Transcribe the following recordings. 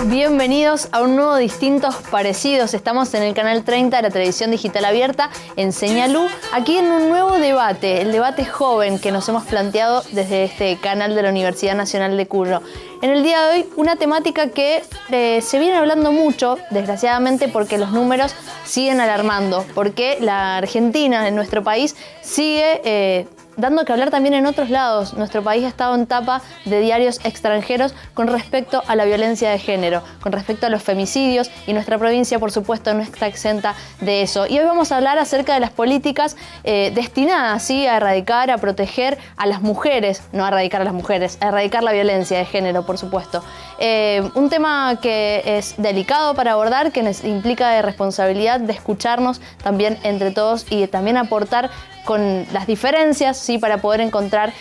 Bienvenidos a un nuevo Distintos Parecidos. Estamos en el canal 30 de la televisión digital abierta en Señalú, aquí en un nuevo debate, el debate joven que nos hemos planteado desde este canal de la Universidad Nacional de Cuyo. En el día de hoy, una temática que se viene hablando mucho, desgraciadamente, porque los números siguen alarmando, porque la Argentina, en nuestro país, sigue dando que hablar también en otros lados. Nuestro país ha estado en tapa de diarios extranjeros con respecto a la violencia de género, con respecto a los femicidios, y nuestra provincia, por supuesto, no está exenta de eso. Y hoy vamos a hablar acerca de las políticas destinadas, ¿sí?, a erradicar, a proteger a las mujeres, no a erradicar a las mujeres, a erradicar la violencia de género, por supuesto. Un tema que es delicado para abordar, que nos implica de responsabilidad de escucharnos también entre todos y de también aportar con las diferencias, ¿sí?, para poder encontrar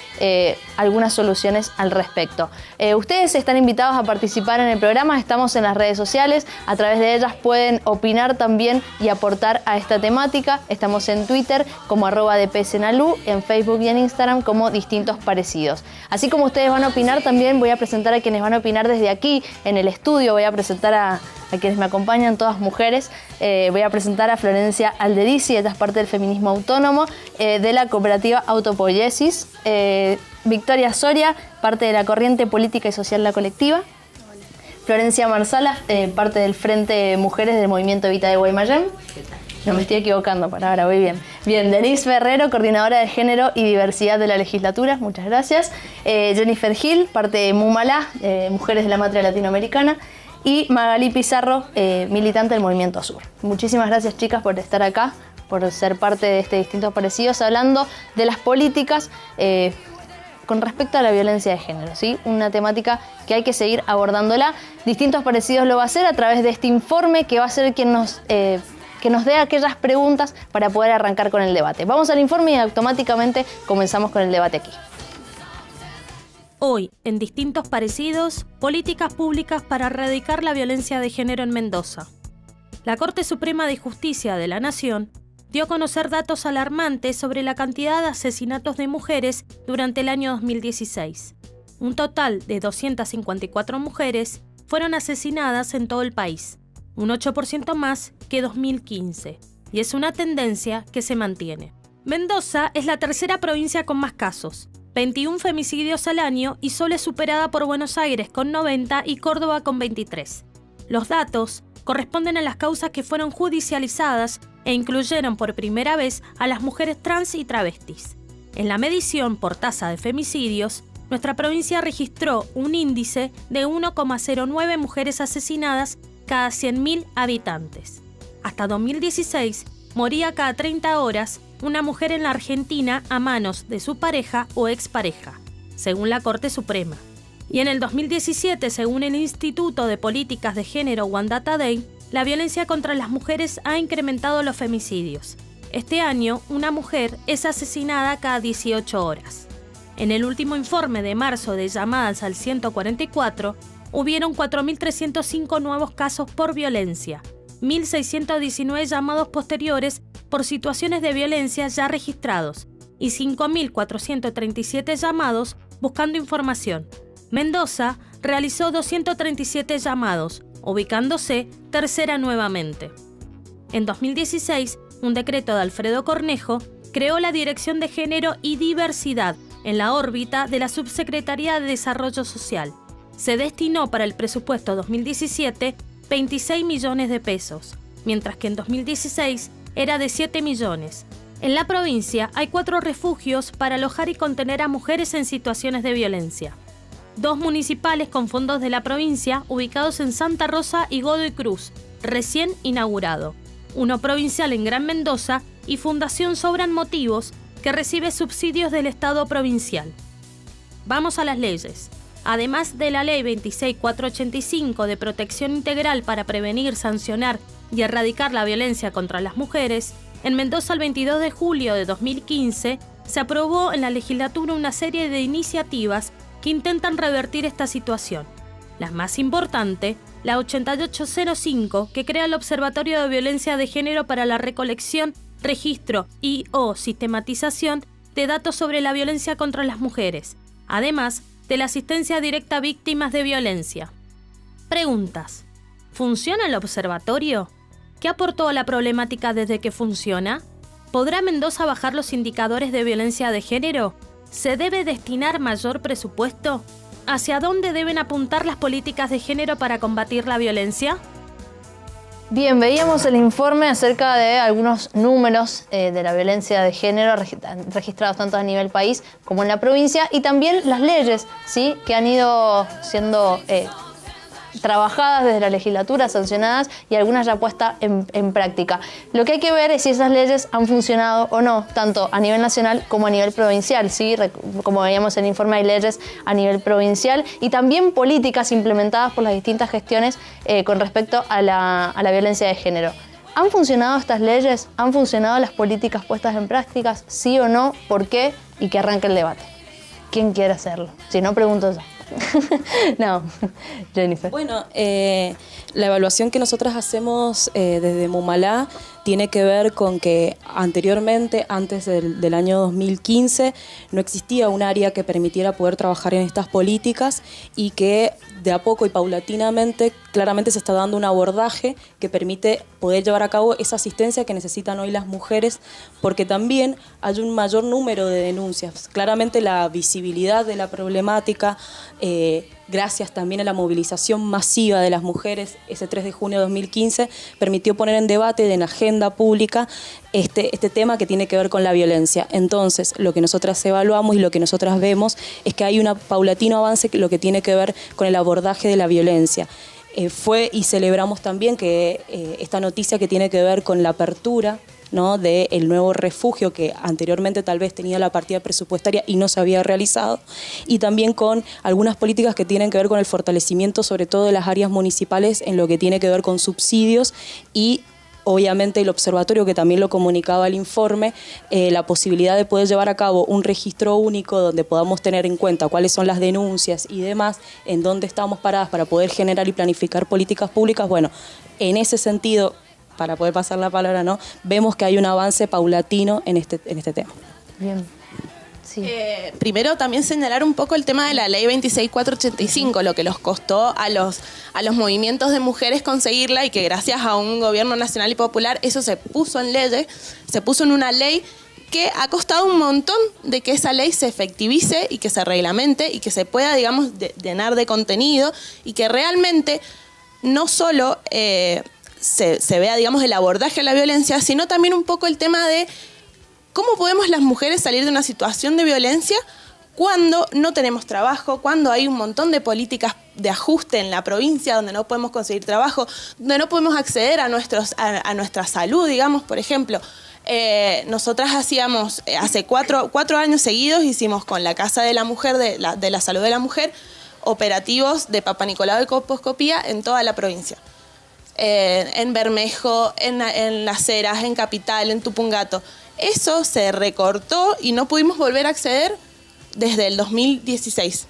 algunas soluciones al respecto. Ustedes están invitados a participar en el programa, estamos en las redes sociales, a través de ellas pueden opinar también y aportar a esta temática. Estamos en Twitter como @dpsenalú, en Facebook y en Instagram como Distintos Parecidos. Así como ustedes van a opinar, también voy a presentar a quienes van a opinar desde aquí en el estudio. Voy a presentar a quienes me acompañan, todas mujeres. Voy a presentar a Florencia Alderici, ella es parte del feminismo autónomo de la cooperativa Autopoiesis. Victoria Soria, parte de la corriente política y social La Colectiva. Florencia Marsala, parte del Frente Mujeres del Movimiento Evita de Guaymallén. No me estoy equivocando por ahora, voy bien. Bien, Denise Ferrero, coordinadora de Género y Diversidad de la Legislatura, muchas gracias. Jennifer Gil, parte de MUMALA, Mujeres de la Matria Latinoamericana. Y Magalí Pizarro, militante del Movimiento Sur. Muchísimas gracias, chicas, por estar acá, por ser parte de este Distintos Parecidos, hablando de las políticas con respecto a la violencia de género, ¿sí? Una temática que hay que seguir abordándola. Distintos Parecidos lo va a hacer a través de este informe, que va a ser quien nos dé aquellas preguntas para poder arrancar con el debate. Vamos al informe y automáticamente comenzamos con el debate aquí. Hoy, en Distintos Parecidos, políticas públicas para erradicar la violencia de género en Mendoza. La Corte Suprema de Justicia de la Nación dio a conocer datos alarmantes sobre la cantidad de asesinatos de mujeres durante el año 2016. Un total de 254 mujeres fueron asesinadas en todo el país, un 8% más que 2015, y es una tendencia que se mantiene. Mendoza es la tercera provincia con más casos, 21 femicidios al año, y solo es superada por Buenos Aires con 90 y Córdoba con 23. Los datos corresponden a las causas que fueron judicializadas e incluyeron por primera vez a las mujeres trans y travestis. En la medición por tasa de femicidios, nuestra provincia registró un índice de 1,09 mujeres asesinadas cada 100.000 habitantes. Hasta 2016, moría cada 30 horas una mujer en la Argentina a manos de su pareja o expareja, según la Corte Suprema. Y en el 2017, según el Instituto de Políticas de Género One Data Day, la violencia contra las mujeres ha incrementado los femicidios. Este año, una mujer es asesinada cada 18 horas. En el último informe de marzo de llamadas al 144, hubieron 4.305 nuevos casos por violencia, 1.619 llamados posteriores por situaciones de violencia ya registrados y 5.437 llamados buscando información. Mendoza realizó 237 llamados, ubicándose tercera nuevamente. En 2016, un decreto de Alfredo Cornejo creó la Dirección de Género y Diversidad en la órbita de la Subsecretaría de Desarrollo Social. Se destinó para el presupuesto 2017 26 millones de pesos, mientras que en 2016 era de 7 millones. En la provincia hay 4 refugios para alojar y contener a mujeres en situaciones de violencia. 2 municipales con fondos de la provincia ubicados en Santa Rosa y Godoy Cruz, recién inaugurado. 1 provincial en Gran Mendoza y Fundación Sobran Motivos, que recibe subsidios del Estado provincial. Vamos a las leyes. Además de la Ley 26485 de Protección Integral para prevenir, sancionar y erradicar la violencia contra las mujeres, en Mendoza el 22 de julio de 2015 se aprobó en la legislatura una serie de iniciativas que intentan revertir esta situación. La más importante, la 8805, que crea el Observatorio de Violencia de Género para la recolección, registro y/o sistematización de datos sobre la violencia contra las mujeres, además de la asistencia directa a víctimas de violencia. Preguntas. ¿Funciona el observatorio? ¿Qué aportó a la problemática desde que funciona? ¿Podrá Mendoza bajar los indicadores de violencia de género? ¿Se debe destinar mayor presupuesto? ¿Hacia dónde deben apuntar las políticas de género para combatir la violencia? Bien, veíamos el informe acerca de algunos números de la violencia de género registrados tanto a nivel país como en la provincia, y también las leyes, ¿sí?, que han ido siendo trabajadas desde la legislatura, sancionadas, y algunas ya puestas en práctica. Lo que hay que ver es si esas leyes han funcionado o no, tanto a nivel nacional como a nivel provincial, ¿sí? Como veíamos en el informe, hay leyes a nivel provincial y también políticas implementadas por las distintas gestiones con respecto a la violencia de género. ¿Han funcionado estas leyes? ¿Han funcionado las políticas puestas en prácticas? ¿Sí o no? ¿Por qué? Y que arranque el debate. ¿Quién quiere hacerlo? Si no, pregunto yo. No, Jennifer. Bueno, la evaluación que nosotras hacemos desde Mumalá tiene que ver con que anteriormente, antes del año 2015, no existía un área que permitiera poder trabajar en estas políticas, y que de a poco y paulatinamente claramente se está dando un abordaje que permite poder llevar a cabo esa asistencia que necesitan hoy las mujeres, porque también hay un mayor número de denuncias. Claramente la visibilidad de la problemática, gracias también a la movilización masiva de las mujeres, ese 3 de junio de 2015, permitió poner en debate y en agenda pública este tema que tiene que ver con la violencia. Entonces, lo que nosotras evaluamos y lo que nosotras vemos es que hay un paulatino avance lo que tiene que ver con el abordaje de la violencia. Y celebramos también que esta noticia que tiene que ver con la apertura, ¿no?, del nuevo refugio que anteriormente tal vez tenía la partida presupuestaria y no se había realizado, y también con algunas políticas que tienen que ver con el fortalecimiento sobre todo de las áreas municipales en lo que tiene que ver con subsidios, y obviamente el observatorio, que también lo comunicaba el informe, la posibilidad de poder llevar a cabo un registro único donde podamos tener en cuenta cuáles son las denuncias y demás, en dónde estamos paradas para poder generar y planificar políticas públicas. Bueno, en ese sentido, para poder pasar la palabra, ¿no?, vemos que hay un avance paulatino en este tema. Bien. Sí. Primero también señalar un poco el tema de la ley 26485, lo que los costó a los movimientos de mujeres conseguirla, y que gracias a un gobierno nacional y popular eso se puso en leyes, se puso en una ley que ha costado un montón de que esa ley se efectivice y que se reglamente y que se pueda, digamos, llenar de contenido, y que realmente no solo se vea, digamos, el abordaje a la violencia, sino también un poco el tema de cómo podemos las mujeres salir de una situación de violencia cuando no tenemos trabajo, cuando hay un montón de políticas de ajuste en la provincia donde no podemos conseguir trabajo, donde no podemos acceder a nuestra salud, digamos. Por ejemplo, nosotras hacíamos, hace cuatro años seguidos, hicimos con la Casa de la Mujer, de la Salud de la Mujer, operativos de Papa Nicolau y colposcopía en toda la provincia. En Bermejo, en Las Heras, en Capital, en Tupungato. Eso se recortó y no pudimos volver a acceder desde el 2016.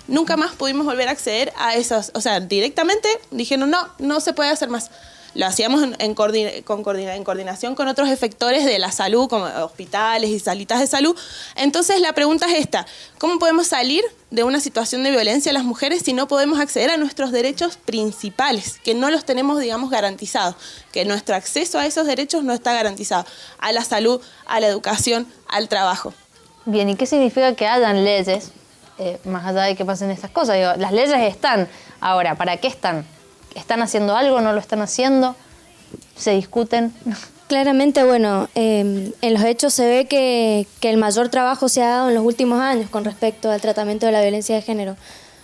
Nunca más pudimos volver a acceder a esos. O sea, directamente dijeron, no se puede hacer más. Lo hacíamos en coordinación con otros efectores de la salud, como hospitales y salitas de salud. Entonces la pregunta es esta: ¿cómo podemos salir de una situación de violencia a las mujeres si no podemos acceder a nuestros derechos principales, que no los tenemos, digamos, garantizados, que nuestro acceso a esos derechos no está garantizado, a la salud, a la educación, al trabajo? Bien, ¿y qué significa que hayan leyes, más allá de que pasen estas cosas? Digo, las leyes están. Ahora, ¿para qué están? ¿Están haciendo algo? ¿No lo están haciendo? ¿Se discuten? Claramente, bueno, en los hechos se ve que el mayor trabajo se ha dado en los últimos años con respecto al tratamiento de la violencia de género.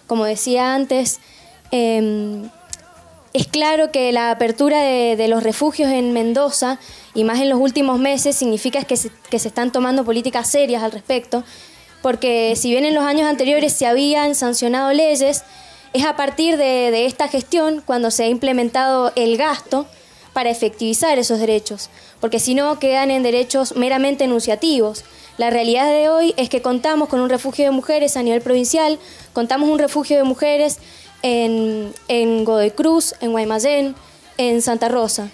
Como decía antes, es claro que la apertura de los refugios en Mendoza, y más en los últimos meses, significa que se están tomando políticas serias al respecto, porque si bien en los años anteriores se habían sancionado leyes, es a partir de esta gestión cuando se ha implementado el gasto para efectivizar esos derechos, porque si no quedan en derechos meramente enunciativos. La realidad de hoy es que contamos con un refugio de mujeres a nivel provincial, contamos un refugio de mujeres en Godoy Cruz, en Guaymallén, en Santa Rosa.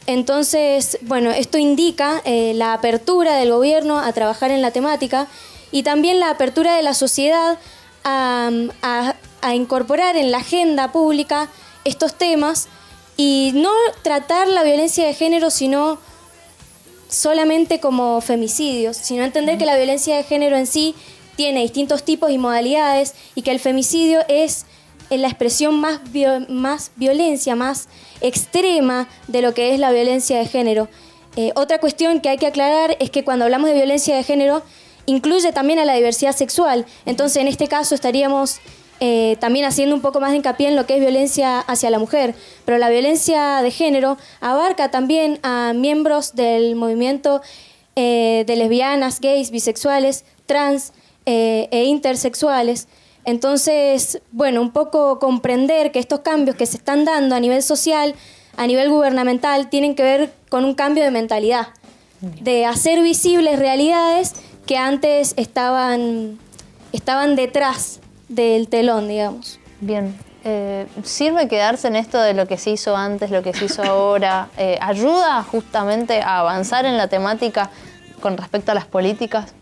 Entonces, bueno, esto indica la apertura del gobierno a trabajar en la temática y también la apertura de la sociedad a incorporar en la agenda pública estos temas y no tratar la violencia de género sino solamente como femicidios, sino entender que la violencia de género en sí tiene distintos tipos y modalidades y que el femicidio es la expresión más violencia, más extrema de lo que es la violencia de género. Otra cuestión que hay que aclarar es que cuando hablamos de violencia de género incluye también a la diversidad sexual. Entonces, en este caso estaríamos también haciendo un poco más de hincapié en lo que es violencia hacia la mujer. Pero la violencia de género abarca también a miembros del movimiento de lesbianas, gays, bisexuales, trans e intersexuales. Entonces, bueno, un poco comprender que estos cambios que se están dando a nivel social, a nivel gubernamental, tienen que ver con un cambio de mentalidad, de hacer visibles realidades que antes estaban detrás del telón, digamos. Bien. ¿Sirve quedarse en esto de lo que se hizo antes, lo que se hizo ahora? ¿Ayuda justamente a avanzar en la temática con respecto a las políticas?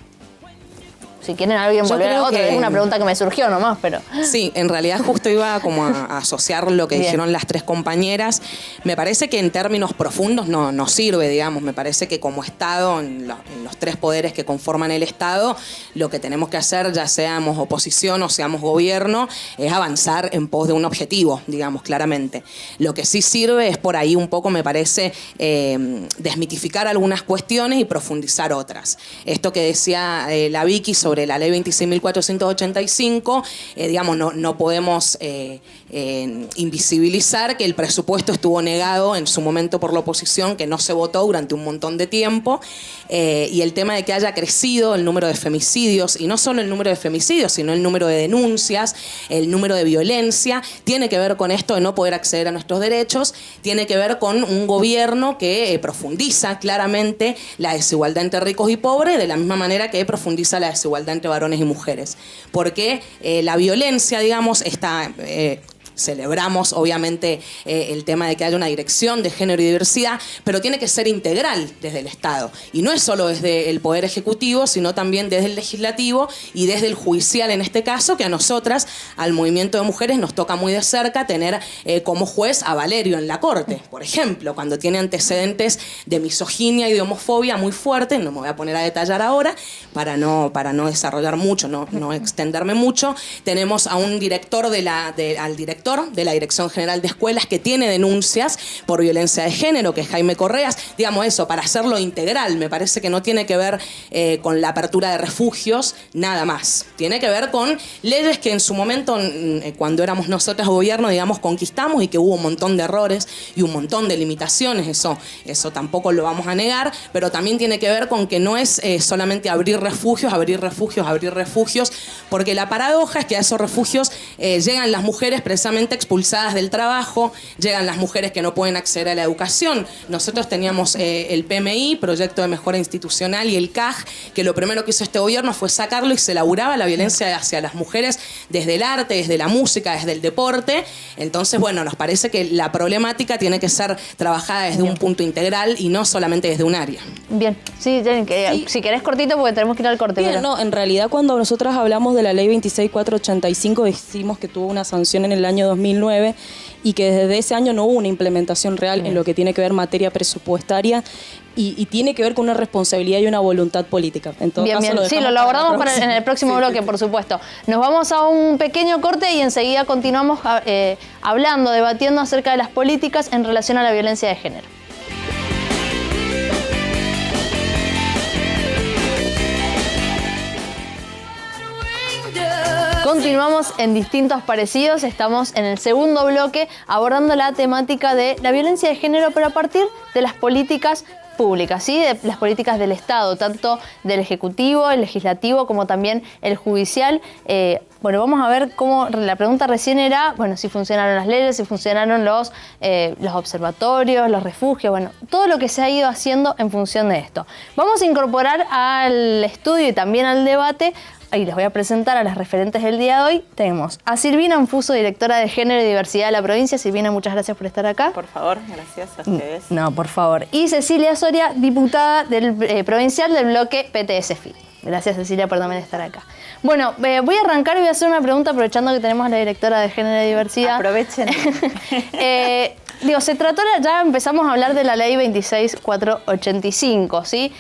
Si quieren alguien volver a otra, es una pregunta que me surgió nomás, pero... Sí, en realidad justo iba como a asociar lo que dijeron las tres compañeras. Me parece que en términos profundos no sirve, digamos. Me parece que como Estado, en los tres poderes que conforman el Estado, lo que tenemos que hacer, ya seamos oposición o seamos gobierno, es avanzar en pos de un objetivo, digamos, claramente. Lo que sí sirve es por ahí un poco, me parece, desmitificar algunas cuestiones y profundizar otras. Esto que decía la Vicky sobre la ley 26.485, digamos, no podemos invisibilizar que el presupuesto estuvo negado en su momento por la oposición, que no se votó durante un montón de tiempo, y el tema de que haya crecido el número de femicidios, y no solo el número de femicidios, sino el número de denuncias, el número de violencia, tiene que ver con esto de no poder acceder a nuestros derechos, tiene que ver con un gobierno que profundiza claramente la desigualdad entre ricos y pobres, de la misma manera que profundiza la desigualdad entre varones y mujeres. Porque la violencia, digamos, está... Celebramos, obviamente, el tema de que haya una dirección de género y diversidad, pero tiene que ser integral desde el Estado. Y no es solo desde el Poder Ejecutivo, sino también desde el Legislativo y desde el Judicial, en este caso, que a nosotras, al movimiento de mujeres, nos toca muy de cerca tener como juez a Valerio en la Corte, por ejemplo, cuando tiene antecedentes de misoginia y de homofobia muy fuertes. No me voy a poner a detallar ahora para no desarrollar mucho, no extenderme mucho. Tenemos a un director al director de la Dirección General de Escuelas que tiene denuncias por violencia de género, que es Jaime Correas. Digamos eso, para hacerlo integral, me parece que no tiene que ver con la apertura de refugios, nada más. Tiene que ver con leyes que en su momento, cuando éramos nosotros gobierno, digamos, conquistamos y que hubo un montón de errores y un montón de limitaciones, eso tampoco lo vamos a negar, pero también tiene que ver con que no es solamente abrir refugios, porque la paradoja es que a esos refugios llegan las mujeres precisamente expulsadas del trabajo, llegan las mujeres que no pueden acceder a la educación. Nosotros teníamos el PMI, Proyecto de Mejora Institucional, y el CAJ, que lo primero que hizo este gobierno fue sacarlo y se laburaba la violencia hacia las mujeres desde el arte, desde la música, desde el deporte. Entonces, bueno, nos parece que la problemática tiene que ser trabajada desde un punto integral y no solamente desde un área. Bien, sí, Jenny, si querés cortito porque tenemos que ir al corte. Bien, pero... no, en realidad cuando nosotras hablamos de la ley 26.485 decimos que tuvo una sanción en el año 2009 y que desde ese año no hubo una implementación real en lo que tiene que ver materia presupuestaria y tiene que ver con una responsabilidad y una voluntad política. En todo bien, caso, bien. Sí, lo abordamos en el próximo bloque, por supuesto. Nos vamos a un pequeño corte y enseguida continuamos hablando, debatiendo acerca de las políticas en relación a la violencia de género. Continuamos en Distintos Parecidos, estamos en el segundo bloque abordando la temática de la violencia de género, pero a partir de las políticas públicas, ¿sí? De las políticas del Estado, tanto del Ejecutivo, el Legislativo, como también el Judicial. Bueno, vamos a ver cómo, la pregunta recién era, bueno, si funcionaron las leyes, si funcionaron los observatorios, los refugios, bueno, todo lo que se ha ido haciendo en función de esto. Vamos a incorporar al estudio y también al debate ahí les voy a presentar a las referentes del día de hoy. Tenemos a Silvina Anfuso, directora de Género y Diversidad de la provincia. Silvina, muchas gracias por estar acá. Por favor, gracias a ustedes. No, por favor. Y Cecilia Soria, diputada del provincial del bloque PTS-FIT. Gracias, Cecilia, por también estar acá. Bueno, voy a arrancar y voy a hacer una pregunta aprovechando que tenemos a la directora de Género y Diversidad. Aprovechen. Se trató, ya empezamos a hablar de la ley 26485, ¿sí?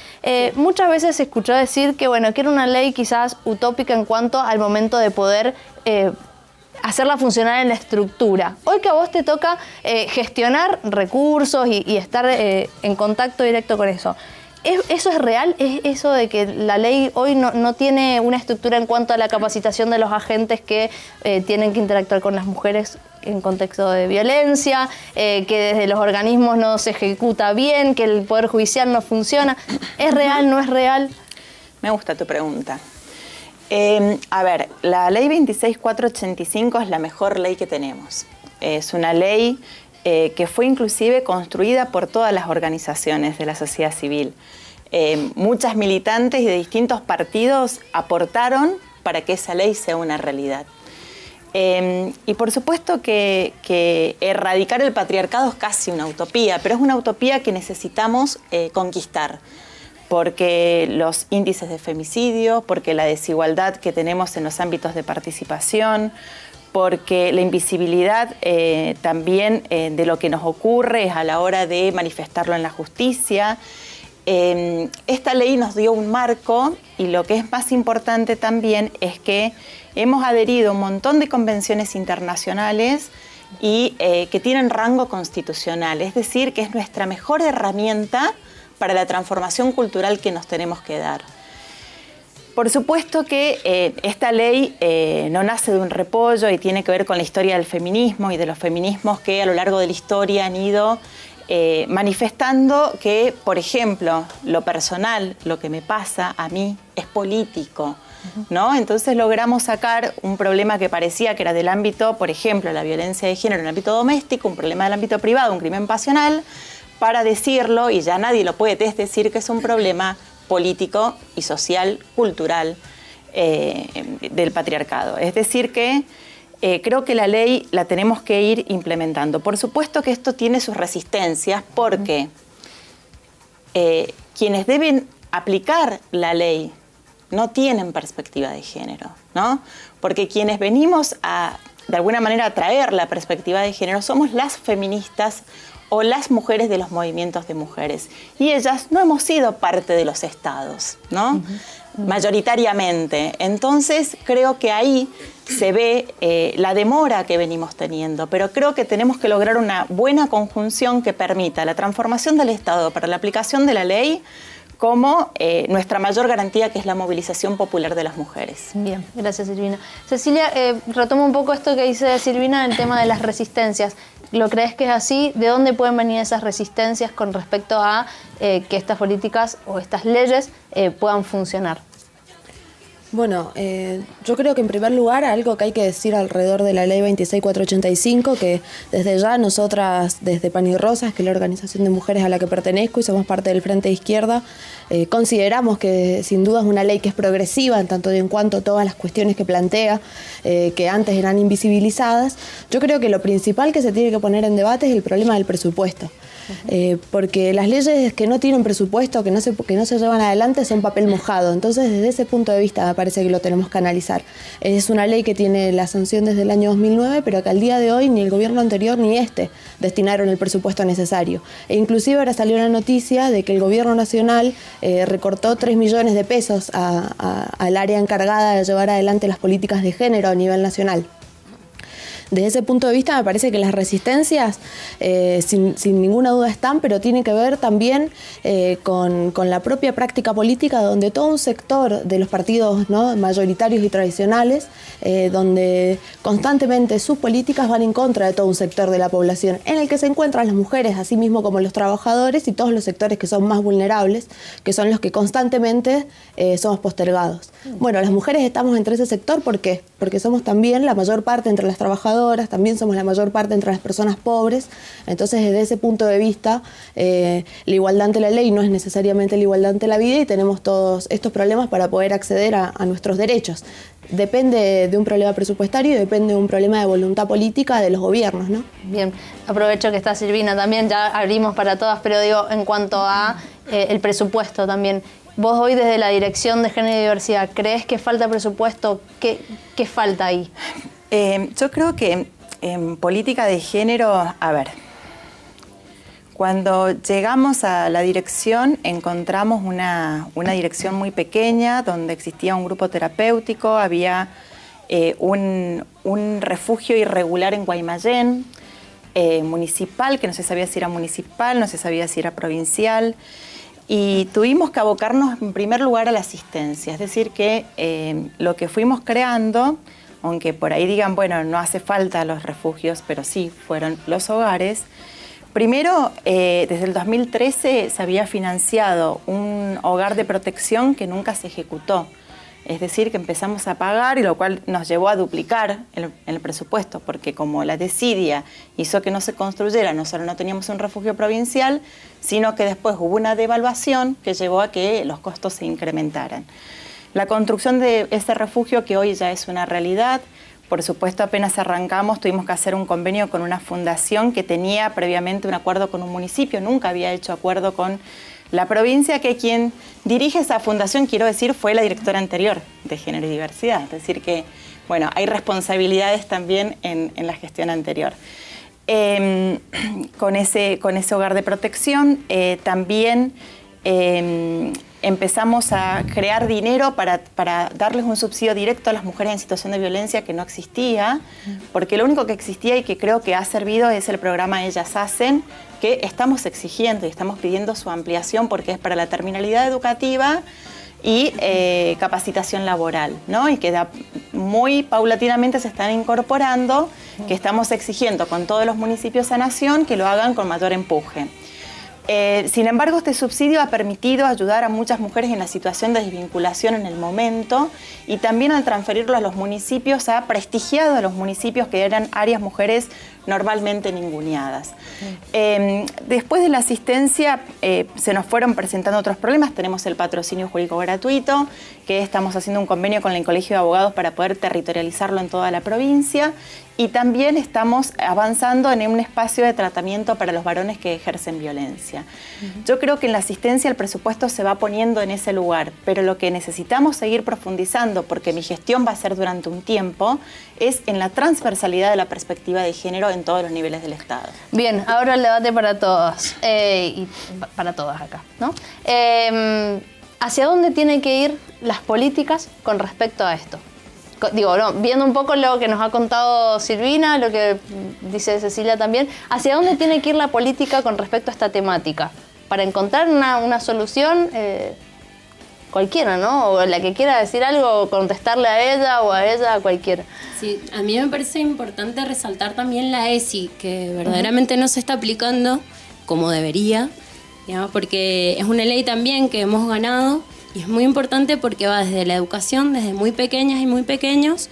Muchas veces se escuchó decir que, bueno, que era una ley quizás utópica en cuanto al momento de poder hacerla funcionar en la estructura. Hoy que a vos te toca gestionar recursos y estar en contacto directo con eso, ¿eso es real? ¿Es eso de que la ley hoy no tiene una estructura en cuanto a la capacitación de los agentes que tienen que interactuar con las mujeres en contexto de violencia, que desde los organismos no se ejecuta bien, que el Poder Judicial no funciona? ¿Es real, no es real? Me gusta tu pregunta. A ver, la ley 26485 es la mejor ley que tenemos. Es una ley que fue inclusive construida por todas las organizaciones de la sociedad civil. Muchas militantes y de distintos partidos aportaron para que esa ley sea una realidad. Y por supuesto que erradicar el patriarcado es casi una utopía, pero es una utopía que necesitamos conquistar, porque los índices de femicidio, porque la desigualdad que tenemos en los ámbitos de participación, porque la invisibilidad también de lo que nos ocurre a la hora de manifestarlo en la justicia. Esta ley nos dio un marco y lo que es más importante también es que hemos adherido a un montón de convenciones internacionales y que tienen rango constitucional, es decir, que es nuestra mejor herramienta para la transformación cultural que nos tenemos que dar. Por supuesto que esta ley no nace de un repollo y tiene que ver con la historia del feminismo y de los feminismos que a lo largo de la historia han ido manifestando que, por ejemplo, lo personal, lo que me pasa a mí, es político, ¿no? Entonces logramos sacar un problema que parecía que era del ámbito, por ejemplo, la violencia de género en el ámbito doméstico, un problema del ámbito privado, un crimen pasional, para decirlo, y ya nadie lo puede decir que es un problema político y social, cultural del patriarcado. Es decir que creo que la ley la tenemos que ir implementando. Por supuesto que esto tiene sus resistencias porque quienes deben aplicar la ley no tienen perspectiva de género, ¿no? Porque quienes venimos a, de alguna manera, a traer la perspectiva de género somos las feministas o las mujeres de los movimientos de mujeres. Y ellas no hemos sido parte de los estados, ¿no? Mayoritariamente. Entonces, creo que ahí se ve la demora que venimos teniendo, pero creo que tenemos que lograr una buena conjunción que permita la transformación del Estado para la aplicación de la ley como nuestra mayor garantía, que es la movilización popular de las mujeres. Bien, gracias, Silvina. Cecilia, retomo un poco esto que dice Silvina, el tema de las resistencias. ¿Lo crees que es así? ¿De dónde pueden venir esas resistencias con respecto a que estas políticas o estas leyes puedan funcionar? Bueno, yo creo que en primer lugar algo que hay que decir alrededor de la ley 26485, que desde ya nosotras, desde Pan y Rosas, que es la organización de mujeres a la que pertenezco y somos parte del Frente de Izquierda, consideramos que sin duda es una ley que es progresiva en tanto y en cuanto todas las cuestiones que plantea, que antes eran invisibilizadas. Yo creo que lo principal que se tiene que poner en debate es el problema del presupuesto. Porque las leyes que no tienen presupuesto, que no se llevan adelante, son papel mojado. Entonces, desde ese punto de vista, me parece que lo tenemos que analizar. Es una ley que tiene la sanción desde el año 2009, pero que al día de hoy ni el gobierno anterior ni este destinaron el presupuesto necesario. E inclusive ahora salió la noticia de que el gobierno nacional recortó 3 millones de pesos al área encargada de llevar adelante las políticas de género a nivel nacional. Desde ese punto de vista me parece que las resistencias sin ninguna duda están, pero tiene que ver también con la propia práctica política, donde todo un sector de los partidos, ¿no?, mayoritarios y tradicionales, donde constantemente sus políticas van en contra de todo un sector de la población, en el que se encuentran las mujeres, así mismo como los trabajadores y todos los sectores que son más vulnerables, que son los que constantemente somos postergados. Bueno, las mujeres estamos entre ese sector, ¿por qué? porque somos también la mayor parte entre las trabajadoras, también somos la mayor parte entre las personas pobres. Entonces, desde ese punto de vista, la igualdad ante la ley no es necesariamente la igualdad ante la vida, y tenemos todos estos problemas para poder acceder a nuestros derechos. Depende de un problema presupuestario y depende de un problema de voluntad política de los gobiernos, ¿no? Bien, aprovecho que está Silvina también, ya abrimos para todas, pero digo, en cuanto a el presupuesto también, vos hoy desde la Dirección de Género y Diversidad, ¿crees que falta presupuesto? ¿Qué falta ahí? Yo creo que en política de género, a ver, cuando llegamos a la dirección encontramos una dirección muy pequeña donde existía un grupo terapéutico, había un refugio irregular en Guaymallén, municipal, que no se sabía si era municipal, no se sabía si era provincial, y tuvimos que abocarnos en primer lugar a la asistencia, es decir que lo que fuimos creando, aunque por ahí digan, bueno, no hace falta los refugios, pero sí fueron los hogares. Primero, desde el 2013 se había financiado un hogar de protección que nunca se ejecutó. Es decir, que empezamos a pagar, y lo cual nos llevó a duplicar el presupuesto, porque como la desidia hizo que no se construyera, no solo no teníamos un refugio provincial, sino que después hubo una devaluación que llevó a que los costos se incrementaran. La construcción de ese refugio, que hoy ya es una realidad, por supuesto, apenas arrancamos, tuvimos que hacer un convenio con una fundación que tenía previamente un acuerdo con un municipio, nunca había hecho acuerdo con la provincia, que quien dirige esa fundación, quiero decir, fue la directora anterior de Género y Diversidad. Es decir que, bueno, hay responsabilidades también en la gestión anterior. Con ese hogar de protección también empezamos a crear dinero para darles un subsidio directo a las mujeres en situación de violencia que no existía, porque lo único que existía y que creo que ha servido es el programa Ellas Hacen, que estamos exigiendo y estamos pidiendo su ampliación porque es para la terminalidad educativa y capacitación laboral, ¿no? Y que muy paulatinamente se están incorporando, que estamos exigiendo con todos los municipios a nación que lo hagan con mayor empuje. Sin embargo, este subsidio ha permitido ayudar a muchas mujeres en la situación de desvinculación en el momento, y también al transferirlo a los municipios ha prestigiado a los municipios que eran áreas mujeres normalmente ninguneadas. Después de la asistencia se nos fueron presentando otros problemas. Tenemos el patrocinio jurídico gratuito, que estamos haciendo un convenio con el Colegio de Abogados para poder territorializarlo en toda la provincia, y también estamos avanzando en un espacio de tratamiento para los varones que ejercen violencia. Yo creo que en la asistencia el presupuesto se va poniendo en ese lugar, pero lo que necesitamos seguir profundizando, porque mi gestión va a ser durante un tiempo, es en la transversalidad de la perspectiva de género en todos los niveles del Estado. Bien, ahora el debate para todos y para todas acá, ¿no? ¿Hacia dónde tienen que ir las políticas con respecto a esto? Digo, no, viendo un poco lo que nos ha contado Silvina, lo que dice Cecilia también, ¿hacia dónde tiene que ir la política con respecto a esta temática? Para encontrar una solución cualquiera, ¿no? O la que quiera decir algo, contestarle a ella o a ella, a cualquiera. Sí, a mí me parece importante resaltar también la ESI, que verdaderamente no se está aplicando como debería, digamos, porque es una ley también que hemos ganado. Y es muy importante porque va desde la educación, desde muy pequeñas y muy pequeños,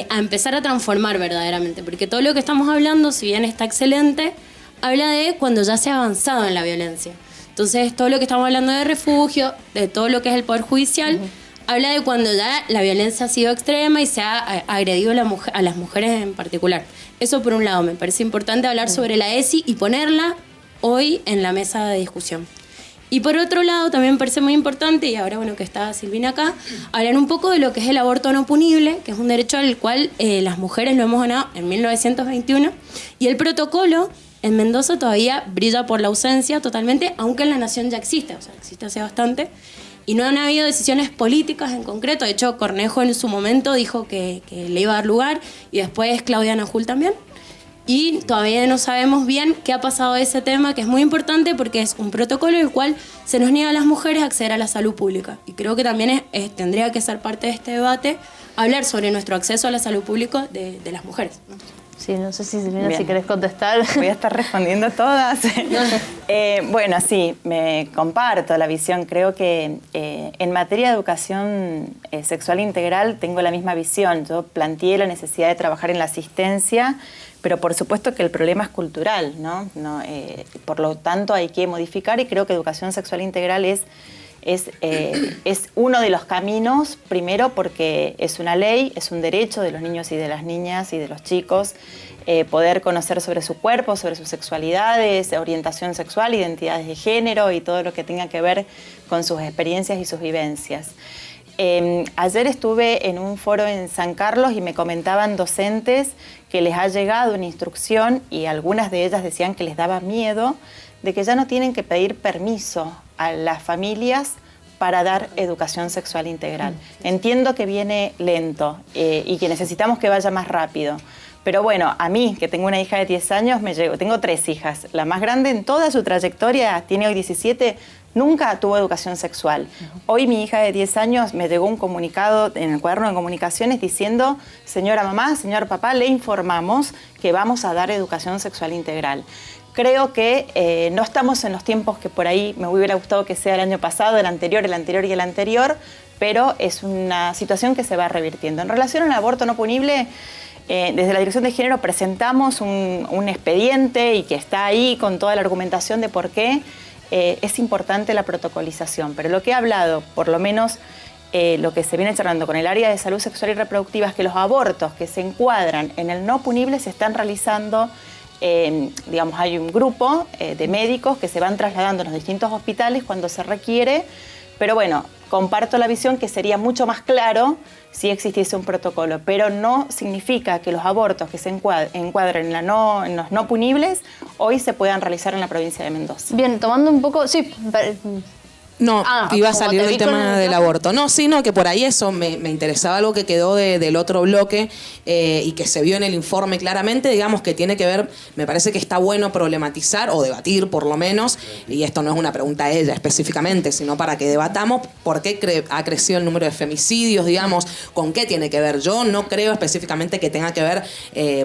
a empezar a transformar verdaderamente. Porque todo lo que estamos hablando, si bien está excelente, habla de cuando ya se ha avanzado en la violencia. Entonces, todo lo que estamos hablando de refugio, de todo lo que es el Poder Judicial, habla de cuando ya la violencia ha sido extrema y se ha agredido a las mujeres en particular. Eso por un lado, me parece importante hablar sobre la ESI y ponerla hoy en la mesa de discusión. Y por otro lado, también me parece muy importante, y ahora bueno que está Silvina acá, hablar un poco de lo que es el aborto no punible, que es un derecho al cual las mujeres lo hemos ganado en 1921, y el protocolo en Mendoza todavía brilla por la ausencia totalmente, aunque en la Nación ya existe, o sea, existe hace bastante, y no han habido decisiones políticas en concreto. De hecho, Cornejo en su momento dijo que le iba a dar lugar, y después Claudia Najul también. Y todavía no sabemos bien qué ha pasado de ese tema, que es muy importante porque es un protocolo en el cual se nos niega a las mujeres acceder a la salud pública. Y creo que también tendría que ser parte de este debate hablar sobre nuestro acceso a la salud pública de las mujeres. Sí, no sé si Silvina, Bien. si querés contestar. Voy a estar respondiendo todas. Bueno, sí, me comparto la visión. Creo que en materia de educación sexual integral tengo la misma visión. Yo planteé la necesidad de trabajar en la asistencia, pero por supuesto que el problema es cultural, ¿no? Por lo tanto, hay que modificar y creo que educación sexual integral es uno de los caminos, primero porque es una ley, es un derecho de los niños y de las niñas y de los chicos poder conocer sobre su cuerpo, sobre sus sexualidades, orientación sexual, identidades de género y todo lo que tenga que ver con sus experiencias y sus vivencias. Ayer estuve en un foro en San Carlos y me comentaban docentes que les ha llegado una instrucción y algunas de ellas decían que les daba miedo de que ya no tienen que pedir permiso a las familias para dar educación sexual integral. Entiendo que viene lento y que necesitamos que vaya más rápido. Pero bueno, a mí, que tengo una hija de 10 años, me llegó. Tengo 3 hijas. La más grande en toda su trayectoria, tiene hoy 17, nunca tuvo educación sexual. Hoy mi hija de 10 años me llegó un comunicado en el cuaderno de comunicaciones diciendo: señora mamá, señor papá, le informamos que vamos a dar educación sexual integral. Creo que no estamos en los tiempos que por ahí me hubiera gustado que sea el año pasado, el anterior y el anterior, pero es una situación que se va revirtiendo. En relación al aborto no punible, desde la Dirección de Género presentamos un expediente y que está ahí con toda la argumentación de por qué es importante la protocolización. Pero lo que he hablado, por lo menos lo que se viene charlando con el área de salud sexual y reproductiva, es que los abortos que se encuadran en el no punible se están realizando. Digamos, hay un grupo de médicos que se van trasladando a los distintos hospitales cuando se requiere, pero bueno, comparto la visión que sería mucho más claro si existiese un protocolo, pero no significa que los abortos que se encuadren en los no punibles hoy se puedan realizar en la provincia de Mendoza. Bien, tomando un poco... Sí, No, iba a salir el tema del aborto. aborto. No, sino que por ahí eso me interesaba algo que quedó del otro bloque y que se vio en el informe claramente, digamos que tiene que ver, me parece que está bueno problematizar o debatir por lo menos, y esto no es una pregunta a ella específicamente, sino para que debatamos por qué ha crecido el número de femicidios, digamos, con qué tiene que ver. Yo no creo específicamente que tenga que ver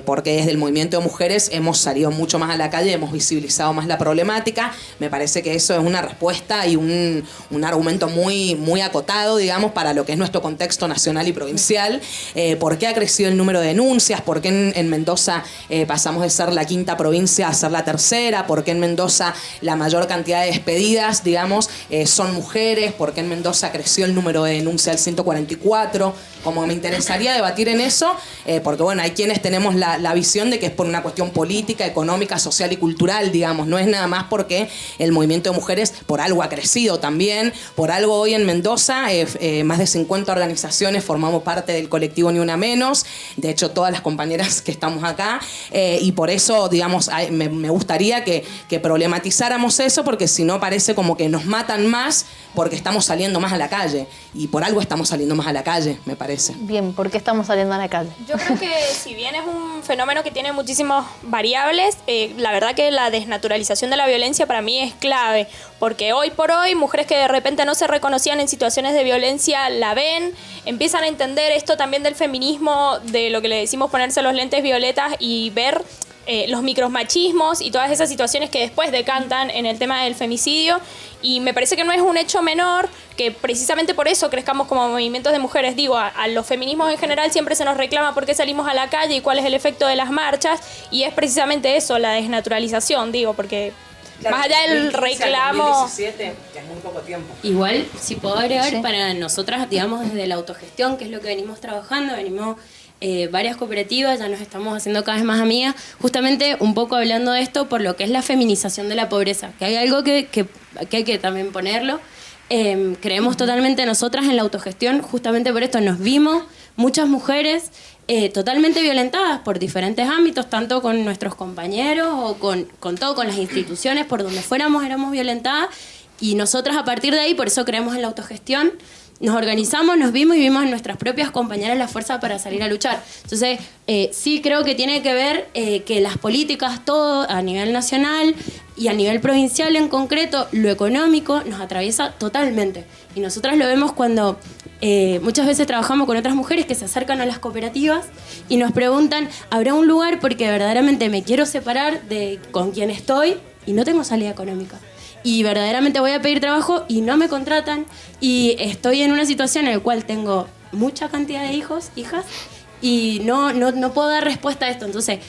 porque desde el movimiento de mujeres hemos salido mucho más a la calle, hemos visibilizado más la problemática. Me parece que eso es una respuesta y un argumento muy acotado, digamos, para lo que es nuestro contexto nacional y provincial. ¿Por qué ha crecido el número de denuncias? ¿Por qué en Mendoza pasamos de ser la 5ª provincia a ser la 3ª? ¿Por qué en Mendoza la mayor cantidad de despedidas, digamos, son mujeres? ¿Por qué en Mendoza creció el número de denuncias al 144? Como me interesaría debatir en eso, porque bueno, hay quienes tenemos la visión de que es por una cuestión política, económica, social y cultural, digamos. No es nada más porque el movimiento de mujeres por algo ha crecido también. Por algo hoy en Mendoza, más de 50 organizaciones formamos parte del colectivo Ni Una Menos. De hecho, todas las compañeras que estamos acá. Y por eso, digamos, me gustaría que problematizáramos eso, porque si no parece como que nos matan más porque estamos saliendo más a la calle. Y por algo estamos saliendo más a la calle, me parece. Bien, ¿por qué estamos saliendo a la calle? Yo creo que si bien es un fenómeno que tiene muchísimas variables, la verdad que la desnaturalización de la violencia para mí es clave, porque hoy por hoy mujeres que de repente no se reconocían en situaciones de violencia la ven, empiezan a entender esto también del feminismo, de lo que le decimos ponerse los lentes violetas y ver los micromachismos y todas esas situaciones que después decantan en el tema del femicidio. Y me parece que no es un hecho menor que precisamente por eso crezcamos como movimientos de mujeres. Digo, a los feminismos en general siempre se nos reclama por qué salimos a la calle y cuál es el efecto de las marchas, y es precisamente eso, la desnaturalización, digo, porque claro, más allá del reclamo... 2017, que es muy poco tiempo. Igual, si puedo agregar, para nosotras, digamos, desde la autogestión, que es lo que venimos trabajando, venimos... varias cooperativas, ya nos estamos haciendo cada vez más amigas, justamente un poco hablando de esto por lo que es la feminización de la pobreza, que hay algo que hay que también ponerlo. Creemos totalmente nosotras en la autogestión, justamente por esto nos vimos muchas mujeres totalmente violentadas por diferentes ámbitos, tanto con nuestros compañeros o con las instituciones, por donde fuéramos éramos violentadas, y nosotras a partir de ahí, por eso creemos en la autogestión, nos organizamos, nos vimos y vimos en nuestras propias compañeras la fuerza para salir a luchar. Entonces, sí creo que tiene que ver que las políticas, todo a nivel nacional, Y a nivel provincial en concreto, lo económico nos atraviesa totalmente. Y nosotras lo vemos cuando muchas veces trabajamos con otras mujeres que se acercan a las cooperativas y nos preguntan, ¿habrá un lugar porque verdaderamente me quiero separar de con quien estoy y no tengo salida económica? Y verdaderamente voy a pedir trabajo y no me contratan y estoy en una situación en la cual tengo mucha cantidad de hijos, hijas, y no puedo dar respuesta a esto. Entonces,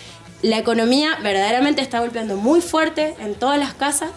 la economía verdaderamente está golpeando muy fuerte en todas las casas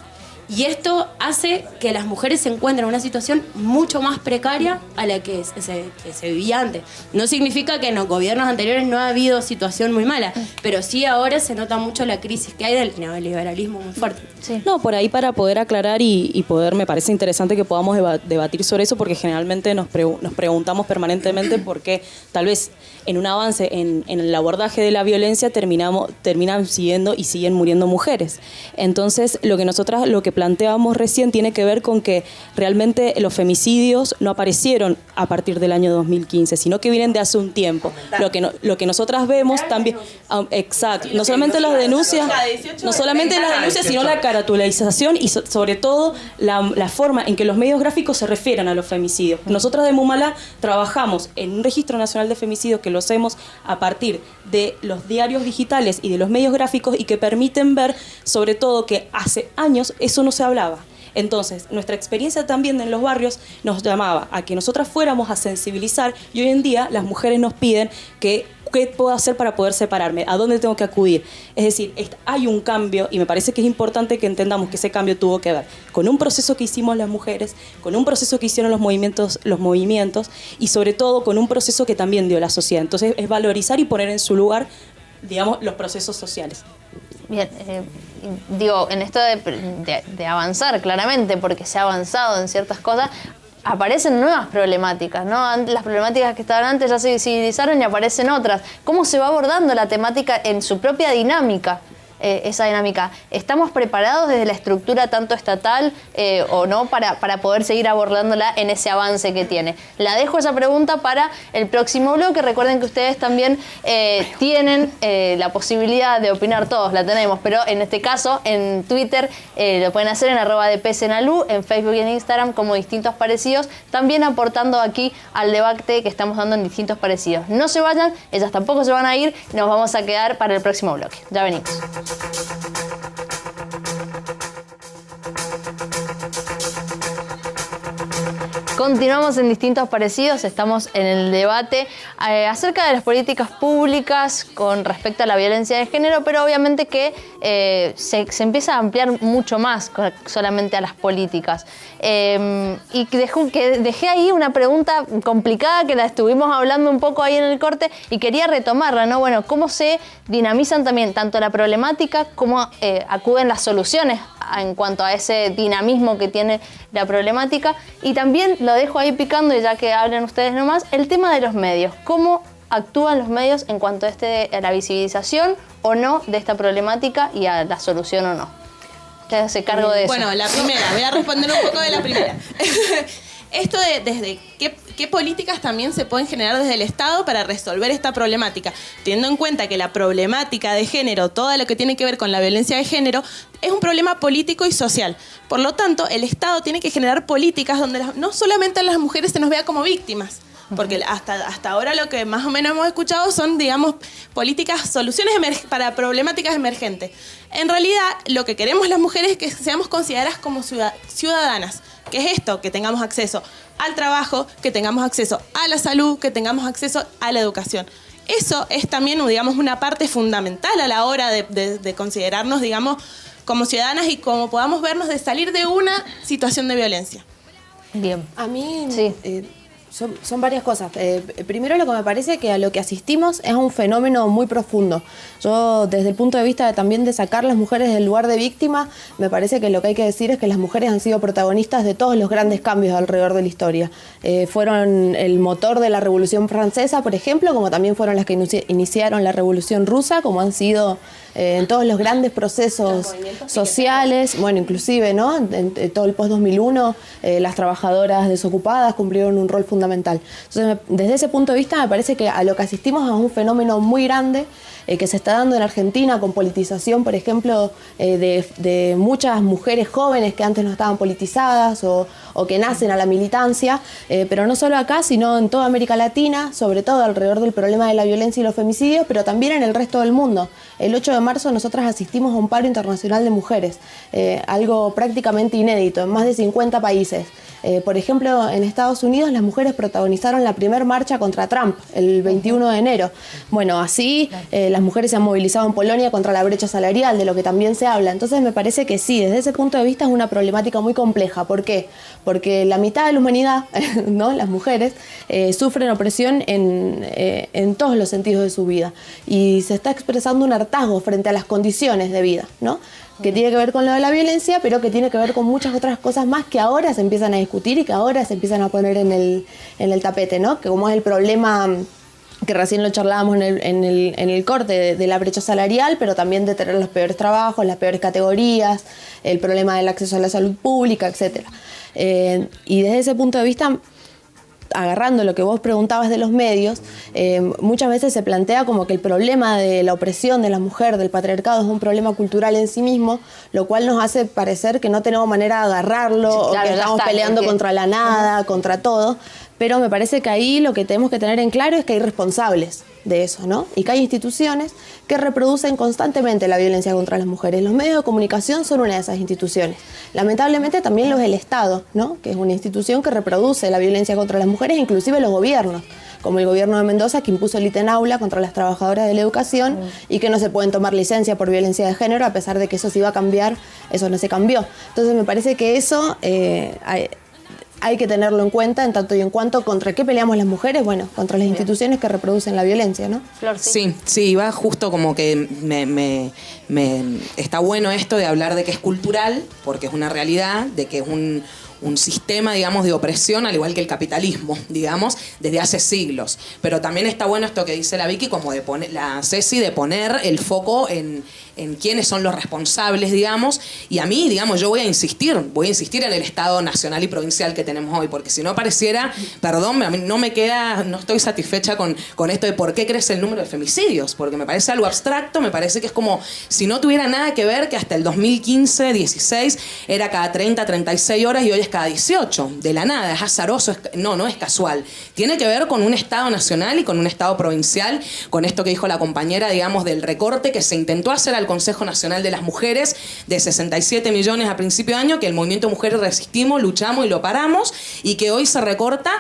y esto hace que las mujeres se encuentren en una situación mucho más precaria a la que se vivía antes. No significa que en los gobiernos anteriores no ha habido situación muy mala, pero sí ahora se nota mucho la crisis que hay del neoliberalismo muy fuerte. Sí. No, por ahí para poder aclarar y poder, me parece interesante que podamos debatir sobre eso, porque generalmente nos preguntamos permanentemente por qué tal vez en un avance en el abordaje de la violencia terminan siguiendo y siguen muriendo mujeres. Entonces, lo que planteábamos recién tiene que ver con que realmente los femicidios no aparecieron a partir del año 2015, sino que vienen de hace un tiempo. Lo que nosotras vemos también, exacto, no solamente las denuncias, sino la caracterización y sobre todo la forma en que los medios gráficos se refieren a los femicidios. Nosotras de Mumalá trabajamos en un registro nacional de femicidios que lo hacemos a partir de los diarios digitales y de los medios gráficos y que permiten ver sobre todo que hace años eso no se hablaba. Entonces, nuestra experiencia también en los barrios nos llamaba a que nosotras fuéramos a sensibilizar y hoy en día las mujeres nos piden que ¿qué puedo hacer para poder separarme? ¿A dónde tengo que acudir? Es decir, hay un cambio y me parece que es importante que entendamos que ese cambio tuvo que ver con un proceso que hicimos las mujeres, con un proceso que hicieron los movimientos y sobre todo con un proceso que también dio la sociedad. Entonces, es valorizar y poner en su lugar, digamos, los procesos sociales. Bien, digo, en esto de avanzar claramente, porque se ha avanzado en ciertas cosas, aparecen nuevas problemáticas, ¿no? Las problemáticas que estaban antes ya se visibilizaron y aparecen otras. ¿Cómo se va abordando la temática en su propia dinámica? Esa dinámica. ¿Estamos preparados desde la estructura tanto estatal o no para poder seguir abordándola en ese avance que tiene? La dejo esa pregunta para el próximo bloque. Recuerden que ustedes también tienen la posibilidad de opinar, todos la tenemos, pero en este caso en Twitter lo pueden hacer en @dpsenalú, en Facebook y en Instagram como Distintos Parecidos, también aportando aquí al debate que estamos dando en Distintos Parecidos. No se vayan, ellas tampoco se van a ir, nos vamos a quedar para el próximo bloque. Ya venimos. Continuamos en Distintos Parecidos, estamos en el debate acerca de las políticas públicas con respecto a la violencia de género, pero obviamente que se empieza a ampliar mucho más solamente a las políticas. Y dejé ahí una pregunta complicada que la estuvimos hablando un poco ahí en el corte y quería retomarla, ¿no? Bueno, ¿cómo se dinamizan también tanto la problemática como acuden las soluciones en cuanto a ese dinamismo que tiene la problemática? Y también lo dejo ahí picando, y ya que hablen ustedes nomás, el tema de los medios. ¿Cómo actúan los medios en cuanto a la visibilización o no de esta problemática y a la solución o no? ¿Qué hace cargo de eso? Bueno, la primera, voy a responder un poco de la primera. Esto de desde qué políticas también se pueden generar desde el Estado para resolver esta problemática, teniendo en cuenta que la problemática de género, todo lo que tiene que ver con la violencia de género, es un problema político y social. Por lo tanto, el Estado tiene que generar políticas donde no solamente a las mujeres se nos vea como víctimas, porque hasta ahora lo que más o menos hemos escuchado son, digamos, políticas, soluciones para problemáticas emergentes. En realidad, lo que queremos las mujeres es que seamos consideradas como ciudadanas. ¿Qué es esto? Que tengamos acceso al trabajo, que tengamos acceso a la salud, que tengamos acceso a la educación. Eso es también, digamos, una parte fundamental a la hora de considerarnos, digamos, como ciudadanas y como podamos vernos de salir de una situación de violencia. Bien. A mí sí. Son varias cosas. Primero, lo que me parece que a lo que asistimos es un fenómeno muy profundo. Yo, desde el punto de vista también de sacar a las mujeres del lugar de víctima, me parece que lo que hay que decir es que las mujeres han sido protagonistas de todos los grandes cambios alrededor de la historia. Fueron el motor de la Revolución Francesa, por ejemplo, como también fueron las que iniciaron la Revolución Rusa, como han sido en todos los grandes procesos sociales, bueno, inclusive, ¿no? En todo el post-2001, las trabajadoras desocupadas cumplieron un rol fundamental. Entonces, desde ese punto de vista, me parece que a lo que asistimos es un fenómeno muy grande que se está dando en Argentina con politización, por ejemplo, de muchas mujeres jóvenes que antes no estaban politizadas o que nacen a la militancia, pero no solo acá, sino en toda América Latina, sobre todo alrededor del problema de la violencia y los femicidios, pero también en el resto del mundo. El 8 de marzo nosotras asistimos a un paro internacional de mujeres, algo prácticamente inédito, en más de 50 países. Por ejemplo, en Estados Unidos las mujeres protagonizaron la primera marcha contra Trump el 21 de enero. Bueno, así las mujeres se han movilizado en Polonia contra la brecha salarial, de lo que también se habla. Entonces me parece que sí, desde ese punto de vista es una problemática muy compleja. ¿Por qué? Porque la mitad de la humanidad, ¿no?, las mujeres, sufren opresión en todos los sentidos de su vida. Y se está expresando un hartazgo frente a las condiciones de vida, ¿no?, que tiene que ver con lo de la violencia, pero que tiene que ver con muchas otras cosas más que ahora se empiezan a discutir y que ahora se empiezan a poner en el tapete, ¿no? Que como es el problema que recién lo charlábamos en el corte de la brecha salarial, pero también de tener los peores trabajos, las peores categorías, el problema del acceso a la salud pública, etc. Y desde ese punto de vista, agarrando lo que vos preguntabas de los medios, muchas veces se plantea como que el problema de la opresión de la mujer, del patriarcado, es un problema cultural en sí mismo, lo cual nos hace parecer que no tenemos manera de agarrarlo, sí, claro, o que estamos peleando contra la nada, contra todo. Pero me parece que ahí lo que tenemos que tener en claro es que hay responsables de eso, ¿no? Y que hay instituciones que reproducen constantemente la violencia contra las mujeres. Los medios de comunicación son una de esas instituciones. Lamentablemente también los del Estado, ¿no?, que es una institución que reproduce la violencia contra las mujeres, inclusive los gobiernos, como el gobierno de Mendoza, que impuso el ítem aula contra las trabajadoras de la educación y que no se pueden tomar licencia por violencia de género, a pesar de que eso se iba a cambiar, eso no se cambió. Entonces me parece que eso hay que tenerlo en cuenta en tanto y en cuanto contra qué peleamos las mujeres, bueno, contra las instituciones que reproducen la violencia, ¿no? Flor, sí. Sí, va justo como que me está bueno esto de hablar de que es cultural, porque es una realidad, de que es un sistema, digamos, de opresión, al igual que el capitalismo, digamos, desde hace siglos. Pero también está bueno esto que dice la Vicky, como de poner, la Ceci, de poner el foco en quiénes son los responsables, digamos, y a mí, digamos, yo voy a insistir en el Estado nacional y provincial que tenemos hoy, porque si no pareciera, perdón, a mí no estoy satisfecha con esto de por qué crece el número de femicidios, porque me parece algo abstracto, me parece que es como si no tuviera nada que ver que hasta el 2015, 16, era cada 30, 36 horas y hoy es cada 18, de la nada, es azaroso, no es casual. Tiene que ver con un Estado nacional y con un Estado provincial, con esto que dijo la compañera, digamos, del recorte que se intentó hacer al Consejo Nacional de las Mujeres de 67 millones a principio de año, que el movimiento Mujeres resistimos, luchamos y lo paramos, y que hoy se recorta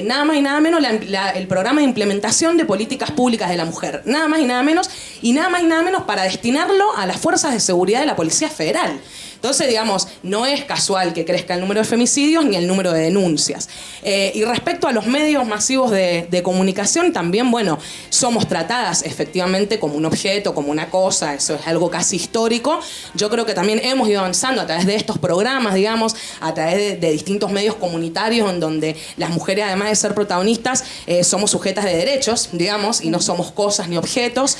nada más y nada menos el programa de implementación de políticas públicas de la mujer, nada más y nada menos para destinarlo a las fuerzas de seguridad de la Policía Federal. Entonces, digamos, no es casual que crezca el número de femicidios ni el número de denuncias. Y respecto a los medios masivos de comunicación, también, bueno, somos tratadas efectivamente como un objeto, como una cosa, eso es algo casi histórico. Yo creo que también hemos ido avanzando a través de estos programas, digamos, a través de distintos medios comunitarios en donde las mujeres, además de ser protagonistas, somos sujetas de derechos, digamos, y no somos cosas ni objetos.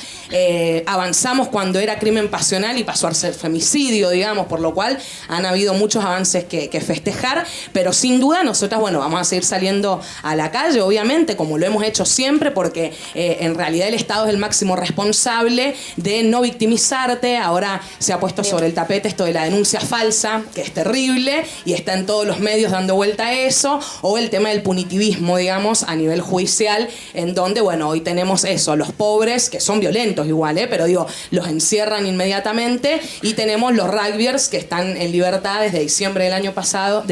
Avanzamos cuando era crimen pasional y pasó a ser femicidio, digamos, por lo cual han habido muchos avances que festejar, pero sin duda nosotras, bueno, vamos a seguir saliendo a la calle, obviamente, como lo hemos hecho siempre, porque en realidad el Estado es el máximo responsable de no victimizarte. Ahora se ha puesto sobre el tapete esto de la denuncia falsa, que es terrible, y está en todos los medios dando vuelta a eso, o el tema del punitivismo, digamos, a nivel judicial, en donde, bueno, hoy tenemos eso, los pobres, que son violentos igual, pero digo, los encierran inmediatamente, y tenemos los rugbyers que están en libertad desde diciembre del año pasado,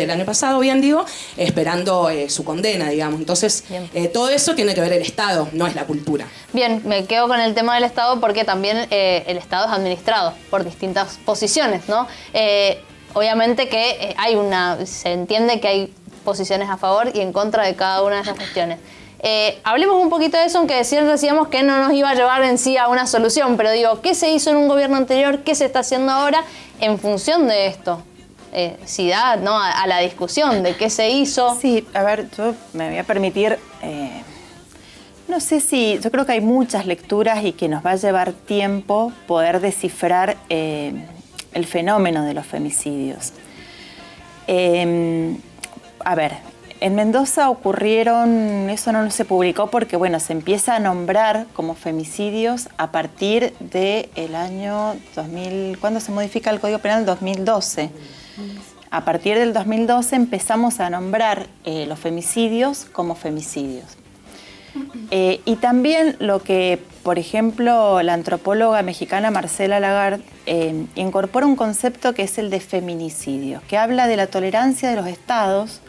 bien digo, esperando su condena, digamos. Entonces, todo eso tiene que ver el Estado, no es la cultura. Bien, me quedo con el tema del Estado porque también el Estado es administrado por distintas posiciones, ¿no? Obviamente que se entiende que hay posiciones a favor y en contra de cada una de esas cuestiones. Hablemos un poquito de eso, aunque decíamos que no nos iba a llevar en sí a una solución, pero digo, ¿qué se hizo en un gobierno anterior? ¿Qué se está haciendo ahora en función de esto? Si da, ¿no?, a la discusión de qué se hizo. Sí, a ver, yo me voy a permitir, no sé si, yo creo que hay muchas lecturas y que nos va a llevar tiempo poder descifrar el fenómeno de los femicidios. A ver, En Mendoza ocurrieron, eso no se publicó porque, bueno, se empieza a nombrar como femicidios a partir del año 2000, ¿cuándo se modifica el Código Penal? 2012. A partir del 2012 empezamos a nombrar los femicidios como femicidios. Y también lo que, por ejemplo, la antropóloga mexicana Marcela Lagarde incorpora un concepto que es el de feminicidio, que habla de la tolerancia de los estados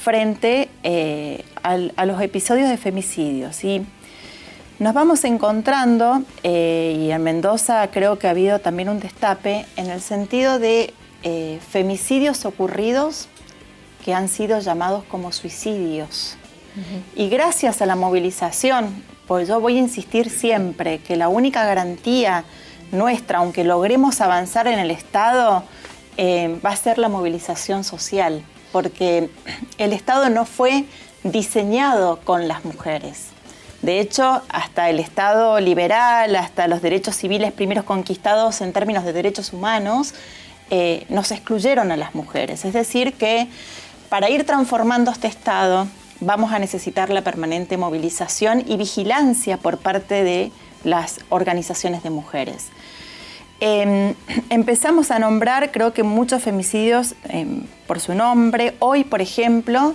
frente a los episodios de femicidios. Y nos vamos encontrando, y en Mendoza creo que ha habido también un destape, en el sentido de femicidios ocurridos que han sido llamados como suicidios. Y gracias a la movilización, pues yo voy a insistir siempre que la única garantía nuestra, aunque logremos avanzar en el Estado, va a ser la movilización social, porque el Estado no fue diseñado con las mujeres. De hecho, hasta el Estado liberal, hasta los derechos civiles primeros conquistados en términos de derechos humanos, nos excluyeron a las mujeres. Es decir, que para ir transformando este Estado vamos a necesitar la permanente movilización y vigilancia por parte de las organizaciones de mujeres. Empezamos a nombrar, creo que muchos femicidios por su nombre. Hoy, por ejemplo,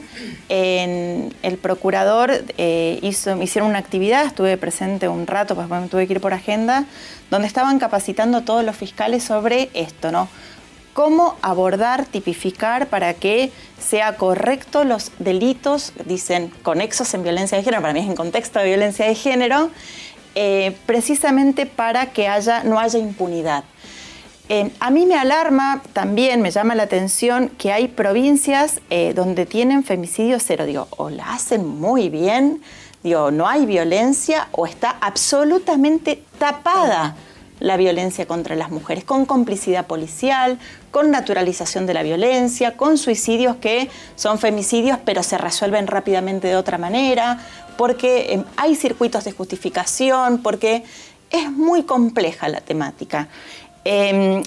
el procurador hicieron una actividad, estuve presente un rato, pues me tuve que ir por agenda, donde estaban capacitando a todos los fiscales sobre esto, ¿no? Cómo abordar, tipificar para que sea correcto los delitos, dicen, conexos en violencia de género, para mí es en contexto de violencia de género, precisamente para que no haya impunidad. A mí me alarma también, me llama la atención que hay provincias donde tienen femicidio cero. Digo, o la hacen muy bien, digo, no hay violencia, o está absolutamente tapada la violencia contra las mujeres, con complicidad policial, con naturalización de la violencia, con suicidios que son femicidios pero se resuelven rápidamente de otra manera, porque hay circuitos de justificación, porque es muy compleja la temática. En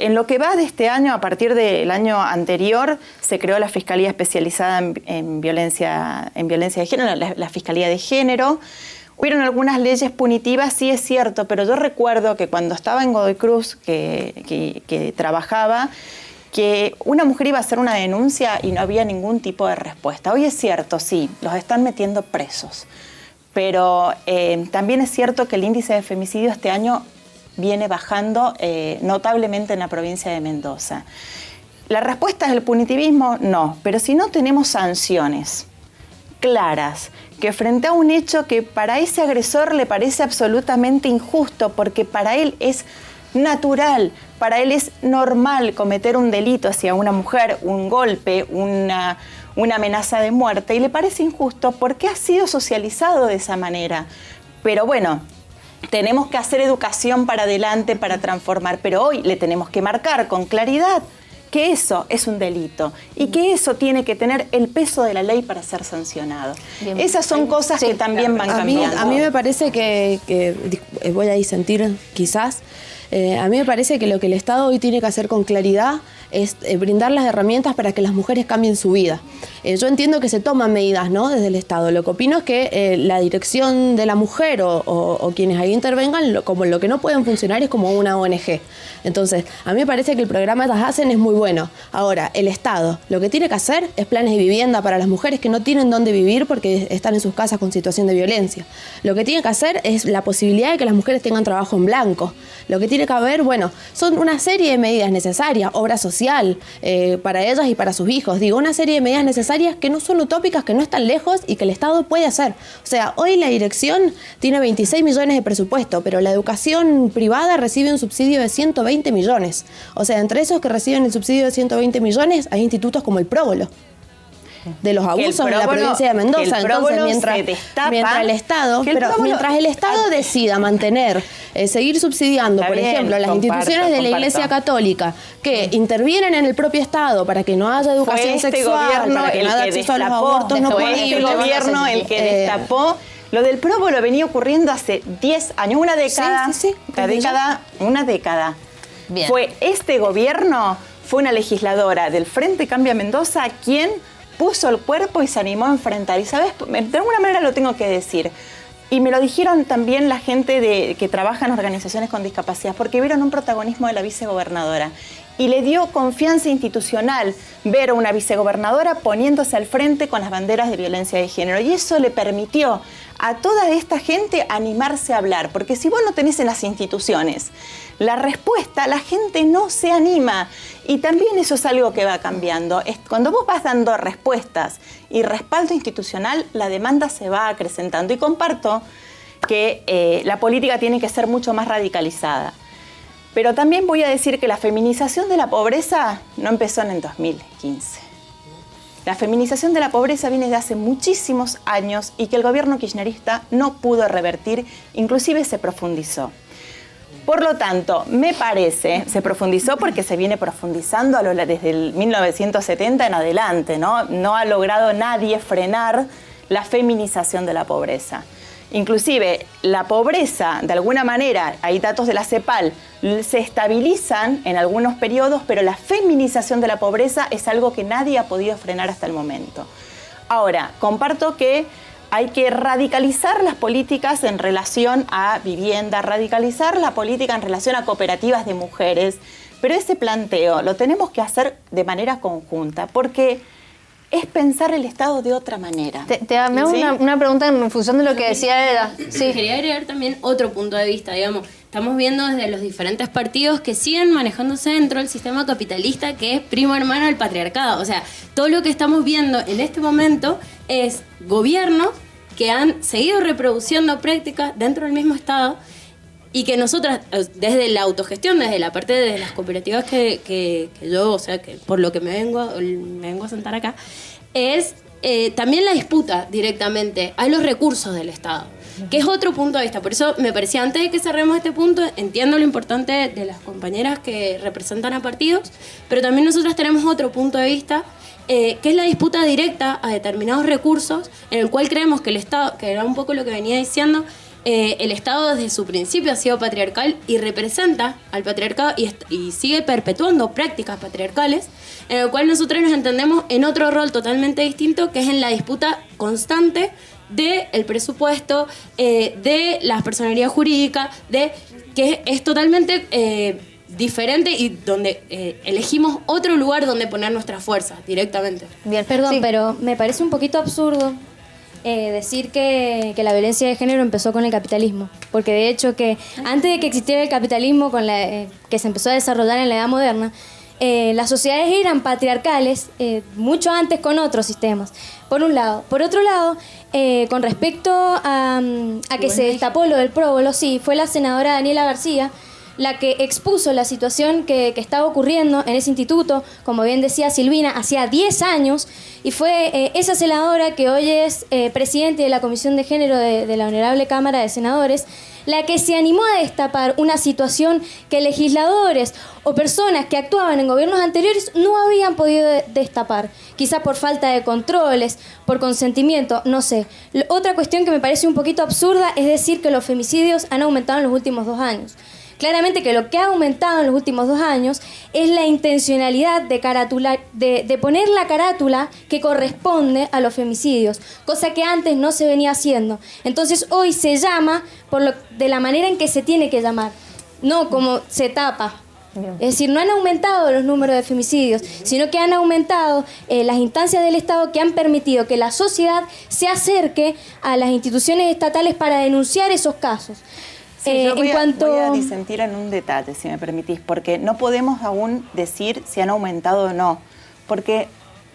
lo que va de este año, a partir del año anterior, se creó la Fiscalía Especializada en Violencia de Género, la Fiscalía de Género. Hubieron algunas leyes punitivas, sí es cierto, pero yo recuerdo que cuando estaba en Godoy Cruz, que trabajaba, que una mujer iba a hacer una denuncia y no había ningún tipo de respuesta. Hoy es cierto, sí, los están metiendo presos, pero también es cierto que el índice de femicidio este año viene bajando notablemente en la provincia de Mendoza. ¿La respuesta es el punitivismo? No, pero si no tenemos sanciones claras, que frente a un hecho que para ese agresor le parece absolutamente injusto, porque para él es natural, para él es normal cometer un delito hacia una mujer, un golpe, una amenaza de muerte, y le parece injusto porque ha sido socializado de esa manera. Pero bueno, tenemos que hacer educación para adelante, para transformar, pero hoy le tenemos que marcar con claridad que eso es un delito y que eso tiene que tener el peso de la ley para ser sancionado. Bien. Esas son cosas que también van cambiando. A mí me parece que voy a disentir quizás, a mí me parece que lo que el Estado hoy tiene que hacer con claridad es brindar las herramientas para que las mujeres cambien su vida. Yo entiendo que se toman medidas, ¿no?, desde el Estado. Lo que opino es que la dirección de la mujer o quienes ahí intervengan, como lo que no pueden funcionar es como una ONG. Entonces, a mí me parece que el programa que hacen es muy bueno. Ahora, el Estado lo que tiene que hacer es planes de vivienda para las mujeres que no tienen dónde vivir porque están en sus casas con situación de violencia. Lo que tiene que hacer es la posibilidad de que las mujeres tengan trabajo en blanco. Lo que tiene que haber, bueno, son una serie de medidas necesarias, obra social para ellas y para sus hijos. Digo, una serie de medidas necesarias que no son utópicas, que no están lejos y que el Estado puede hacer. O sea, hoy la dirección tiene 26 millones de presupuesto, pero la educación privada recibe un subsidio de 120 millones. O sea, entre esos que reciben el subsidio de 120 millones hay institutos como el Próbolo, de los abusos en la provincia de Mendoza. Entonces, mientras el Estado decida mantener, seguir subsidiando, por ejemplo, las instituciones de la Iglesia Católica que intervienen en el propio Estado para que no haya educación sexual, para que no haya acceso a los abortos no prohibidos. Fue este gobierno el que destapó. Lo del Próbolo venía ocurriendo hace 10 años, una década. Una década. Bien. Fue este gobierno, fue una legisladora del Frente Cambia Mendoza quien puso el cuerpo y se animó a enfrentar. Y sabes, de alguna manera lo tengo que decir. Y me lo dijeron también la gente que trabaja en organizaciones con discapacidad, porque vieron un protagonismo de la vicegobernadora. Y le dio confianza institucional ver a una vicegobernadora poniéndose al frente con las banderas de violencia de género. Y eso le permitió a toda esta gente animarse a hablar. Porque si vos no tenés en las instituciones la respuesta, la gente no se anima. Y también eso es algo que va cambiando. Cuando vos vas dando respuestas y respaldo institucional, la demanda se va acrecentando. Y comparto que la política tiene que ser mucho más radicalizada. Pero también voy a decir que la feminización de la pobreza no empezó en el 2015. La feminización de la pobreza viene de hace muchísimos años y que el gobierno kirchnerista no pudo revertir, inclusive se profundizó. Por lo tanto, me parece, se profundizó porque se viene profundizando desde el 1970 en adelante, ¿no? No ha logrado nadie frenar la feminización de la pobreza. Inclusive, la pobreza, de alguna manera, hay datos de la CEPAL, se estabilizan en algunos periodos, pero la feminización de la pobreza es algo que nadie ha podido frenar hasta el momento. Ahora, comparto que hay que radicalizar las políticas en relación a vivienda, radicalizar la política en relación a cooperativas de mujeres, pero ese planteo lo tenemos que hacer de manera conjunta, porque es pensar el Estado de otra manera. Me hago una pregunta en función de lo que decía Eda. Sí. Quería agregar también otro punto de vista, digamos. Estamos viendo desde los diferentes partidos que siguen manejándose dentro del sistema capitalista que es primo hermano del patriarcado. O sea, todo lo que estamos viendo en este momento es gobiernos que han seguido reproduciendo prácticas dentro del mismo Estado y que nosotras, desde la autogestión, desde la parte de las cooperativas que yo, o sea, que por lo que me vengo a sentar acá, es también la disputa directamente a los recursos del Estado, que es otro punto de vista. Por eso me parecía, antes de que cerremos este punto, entiendo lo importante de las compañeras que representan a partidos, pero también nosotras tenemos otro punto de vista, que es la disputa directa a determinados recursos, en el cual creemos que el Estado, que era un poco lo que venía diciendo, el Estado desde su principio ha sido patriarcal y representa al patriarcado y sigue perpetuando prácticas patriarcales, en el cual nosotros nos entendemos en otro rol totalmente distinto, que es en la disputa constante del presupuesto, de las personalidades jurídicas, que es totalmente diferente y donde elegimos otro lugar donde poner nuestras fuerzas directamente. Bien, perdón, sí, pero me parece un poquito absurdo decir que la violencia de género empezó con el capitalismo, porque de hecho que antes de que existiera el capitalismo que se empezó a desarrollar en la Edad Moderna, las sociedades eran patriarcales mucho antes con otros sistemas, por un lado. Por otro lado, con respecto a que se destapó lo del próbolo, sí, fue la senadora Daniela García la que expuso la situación que estaba ocurriendo en ese instituto, como bien decía Silvina, hacía 10 años, y fue esa senadora que hoy es presidente de la Comisión de Género de la Honorable Cámara de Senadores, la que se animó a destapar una situación que legisladores o personas que actuaban en gobiernos anteriores no habían podido destapar, quizás por falta de controles, por consentimiento, no sé. Otra cuestión que me parece un poquito absurda es decir que los femicidios han aumentado en los últimos 2 años. Claramente que lo que ha aumentado en los últimos 2 años es la intencionalidad de poner la carátula que corresponde a los femicidios, cosa que antes no se venía haciendo. Entonces hoy se llama de la manera en que se tiene que llamar, no como se tapa. Es decir, no han aumentado los números de femicidios, sino que han aumentado las instancias del Estado que han permitido que la sociedad se acerque a las instituciones estatales para denunciar esos casos. Sí, yo voy a disentir en un detalle, si me permitís, porque no podemos aún decir si han aumentado o no, porque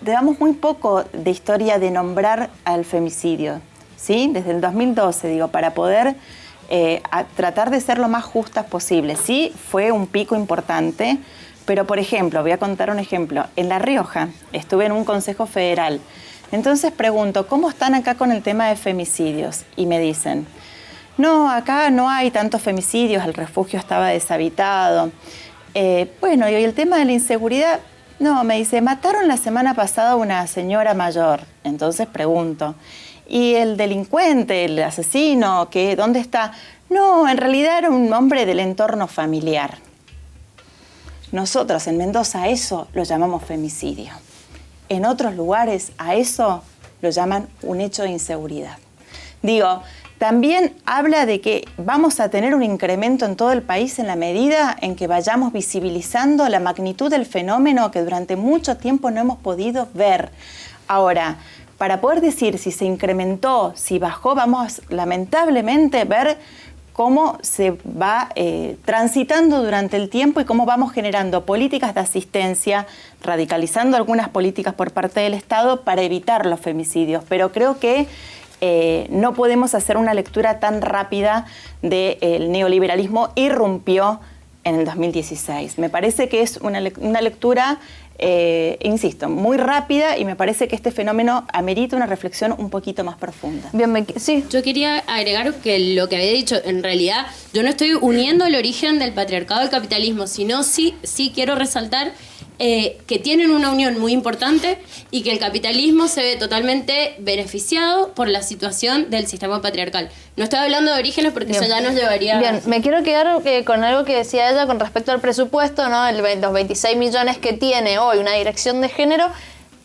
llevamos muy poco de historia de nombrar al femicidio, ¿sí? Desde el 2012, para poder tratar de ser lo más justas posible. Sí, fue un pico importante, pero por ejemplo, voy a contar un ejemplo. En La Rioja estuve en un consejo federal, entonces pregunto, ¿cómo están acá con el tema de femicidios? Y me dicen, no, acá no hay tantos femicidios, el refugio estaba deshabitado. Bueno, y el tema de la inseguridad, no, me dice, mataron la semana pasada a una señora mayor. Entonces pregunto, ¿y el delincuente, el asesino, dónde está? No, en realidad era un hombre del entorno familiar. Nosotros en Mendoza eso lo llamamos femicidio. en otros lugares a eso lo llaman un hecho de inseguridad. Digo, también habla de que vamos a tener un incremento en todo el país en la medida en que vayamos visibilizando la magnitud del fenómeno que durante mucho tiempo no hemos podido ver. Ahora, para poder decir si se incrementó, si bajó, vamos lamentablemente a ver cómo se va transitando durante el tiempo y cómo vamos generando políticas de asistencia, radicalizando algunas políticas por parte del Estado para evitar los femicidios. Pero creo que no podemos hacer una lectura tan rápida del neoliberalismo irrumpió en el 2016. Me parece que es una lectura, insisto, muy rápida, y me parece que este fenómeno amerita una reflexión un poquito más profunda. Bien, sí. Yo quería agregar que lo que había dicho, en realidad, yo no estoy uniendo el origen del patriarcado al capitalismo, sino sí quiero resaltar que tienen una unión muy importante y que el capitalismo se ve totalmente beneficiado por la situación del sistema patriarcal. No estoy hablando de orígenes porque eso ya nos llevaría... Bien, me quiero quedar con algo que decía ella con respecto al presupuesto, ¿no? Los 26 millones que tiene hoy una dirección de género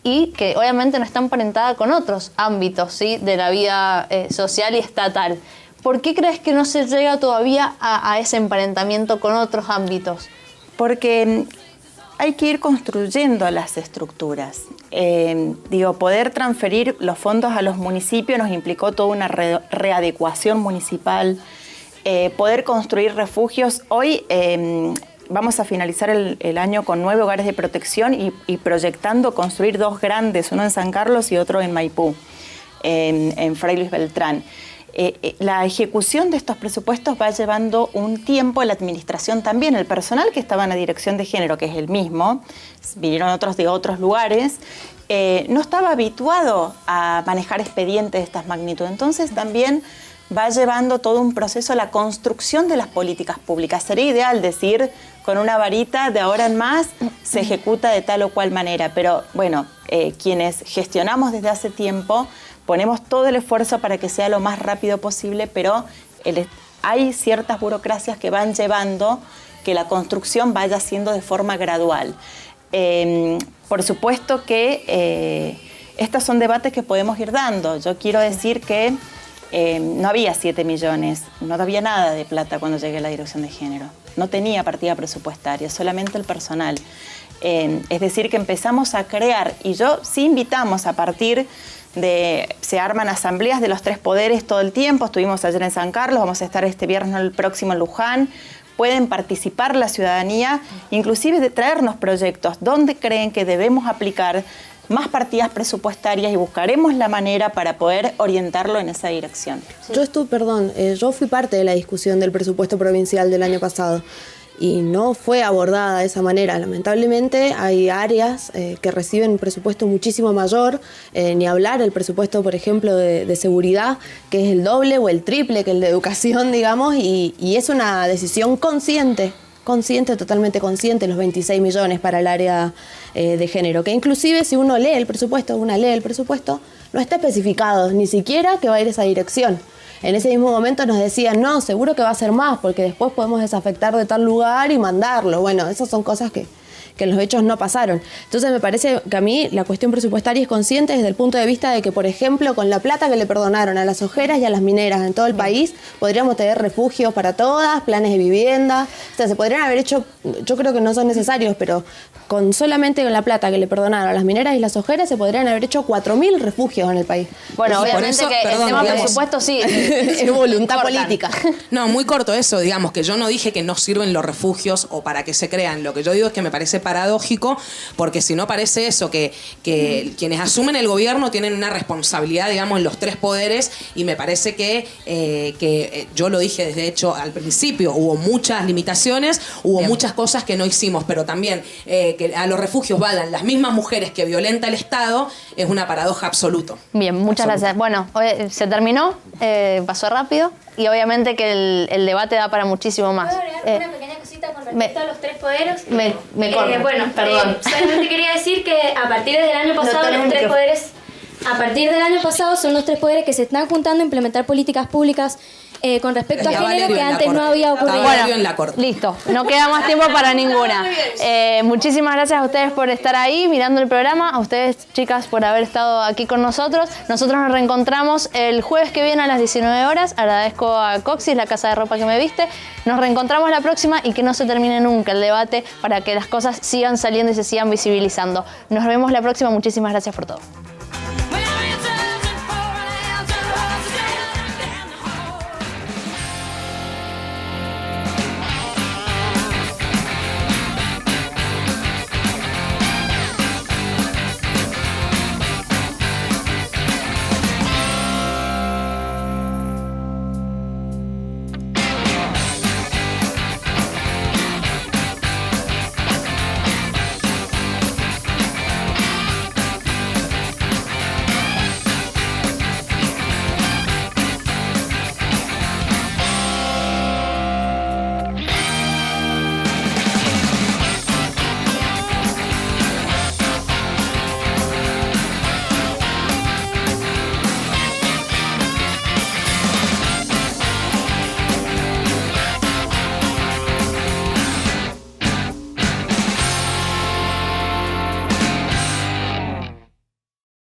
y que obviamente no está emparentada con otros ámbitos, ¿sí?, de la vida social y estatal. ¿Por qué crees que no se llega todavía a ese emparentamiento con otros ámbitos? Porque hay que ir construyendo las estructuras. Poder transferir los fondos a los municipios nos implicó toda una readecuación municipal. Poder construir refugios. Hoy vamos a finalizar el año con 9 hogares de protección y proyectando construir 2 grandes, uno en San Carlos y otro en Maipú, en Fray Luis Beltrán. La ejecución de estos presupuestos va llevando un tiempo, la administración también, el personal que estaba en la dirección de género, que es el mismo, vinieron otros de otros lugares, no estaba habituado a manejar expedientes de estas magnitudes. Entonces también va llevando todo un proceso la construcción de las políticas públicas. Sería ideal decir, con una varita de ahora en más se ejecuta de tal o cual manera, pero bueno, quienes gestionamos desde hace tiempo ponemos todo el esfuerzo para que sea lo más rápido posible, pero hay ciertas burocracias que van llevando que la construcción vaya siendo de forma gradual. Por supuesto que estos son debates que podemos ir dando. Yo quiero decir que no había 7 millones, no había nada de plata cuando llegué a la dirección de género. No tenía partida presupuestaria, solamente el personal. Es decir, que empezamos a crear, y yo sí invitamos a partir se arman asambleas de los 3 poderes todo el tiempo. Estuvimos ayer en San Carlos, vamos a estar este viernes, no, el próximo en Luján. Pueden participar la ciudadanía, inclusive de traernos proyectos donde creen que debemos aplicar más partidas presupuestarias y buscaremos la manera para poder orientarlo en esa dirección. Sí. Yo fui parte de la discusión del presupuesto provincial del año pasado y no fue abordada de esa manera. Lamentablemente hay áreas que reciben un presupuesto muchísimo mayor, ni hablar el presupuesto, por ejemplo, de seguridad, que es el doble o el triple que el de educación, digamos, y es una decisión consciente, totalmente consciente, los 26 millones para el área de género, que inclusive si uno lee el presupuesto, no está especificado ni siquiera que va a ir esa dirección. En ese mismo momento nos decían, no, seguro que va a ser más, porque después podemos desafectar de tal lugar y mandarlo. Bueno, esas son cosas que en los hechos no pasaron. Entonces me parece que a mí la cuestión presupuestaria es consciente desde el punto de vista de que, por ejemplo, con la plata que le perdonaron a las ojeras y a las mineras en todo el país, podríamos tener refugios para todas, planes de vivienda. O sea, se podrían haber hecho, yo creo que no son necesarios, pero solamente con la plata que le perdonaron a las mineras y las ojeras se podrían haber hecho 4.000 refugios en el país. Bueno, obviamente el tema presupuesto sí es voluntad política. No, muy corto eso, digamos, que yo no dije que no sirven los refugios o para que se crean. Lo que yo digo es que me parece paradójico, porque si no parece eso, que quienes asumen el gobierno tienen una responsabilidad, digamos, en los 3 poderes, y me parece que yo lo dije desde hecho al principio, hubo muchas limitaciones, hubo muchas cosas que no hicimos, pero también que a los refugios vayan las mismas mujeres que violenta el Estado es una paradoja absoluta. Bien, muchas gracias. Bueno, se terminó, pasó rápido, y obviamente que el debate da para muchísimo más. ¿Puedo agregar una pequeña cosita con respecto a los 3 poderes? Me corto, perdón. Solamente quería decir que a partir del año pasado los 3 poderes... A partir del año pasado son los 3 poderes que se están juntando a implementar políticas públicas con respecto a Ya género Valerio que en la antes no corte. había Está ocurrido. Valerio en la corte. Listo, no queda más tiempo para ninguna. Muchísimas gracias a ustedes por estar ahí mirando el programa, a ustedes chicas por haber estado aquí con nosotros. Nosotros nos reencontramos el jueves que viene a las 19 horas. Agradezco a Coxis, la casa de ropa que me viste. Nos reencontramos la próxima y que no se termine nunca el debate para que las cosas sigan saliendo y se sigan visibilizando. Nos vemos la próxima. Muchísimas gracias por todo.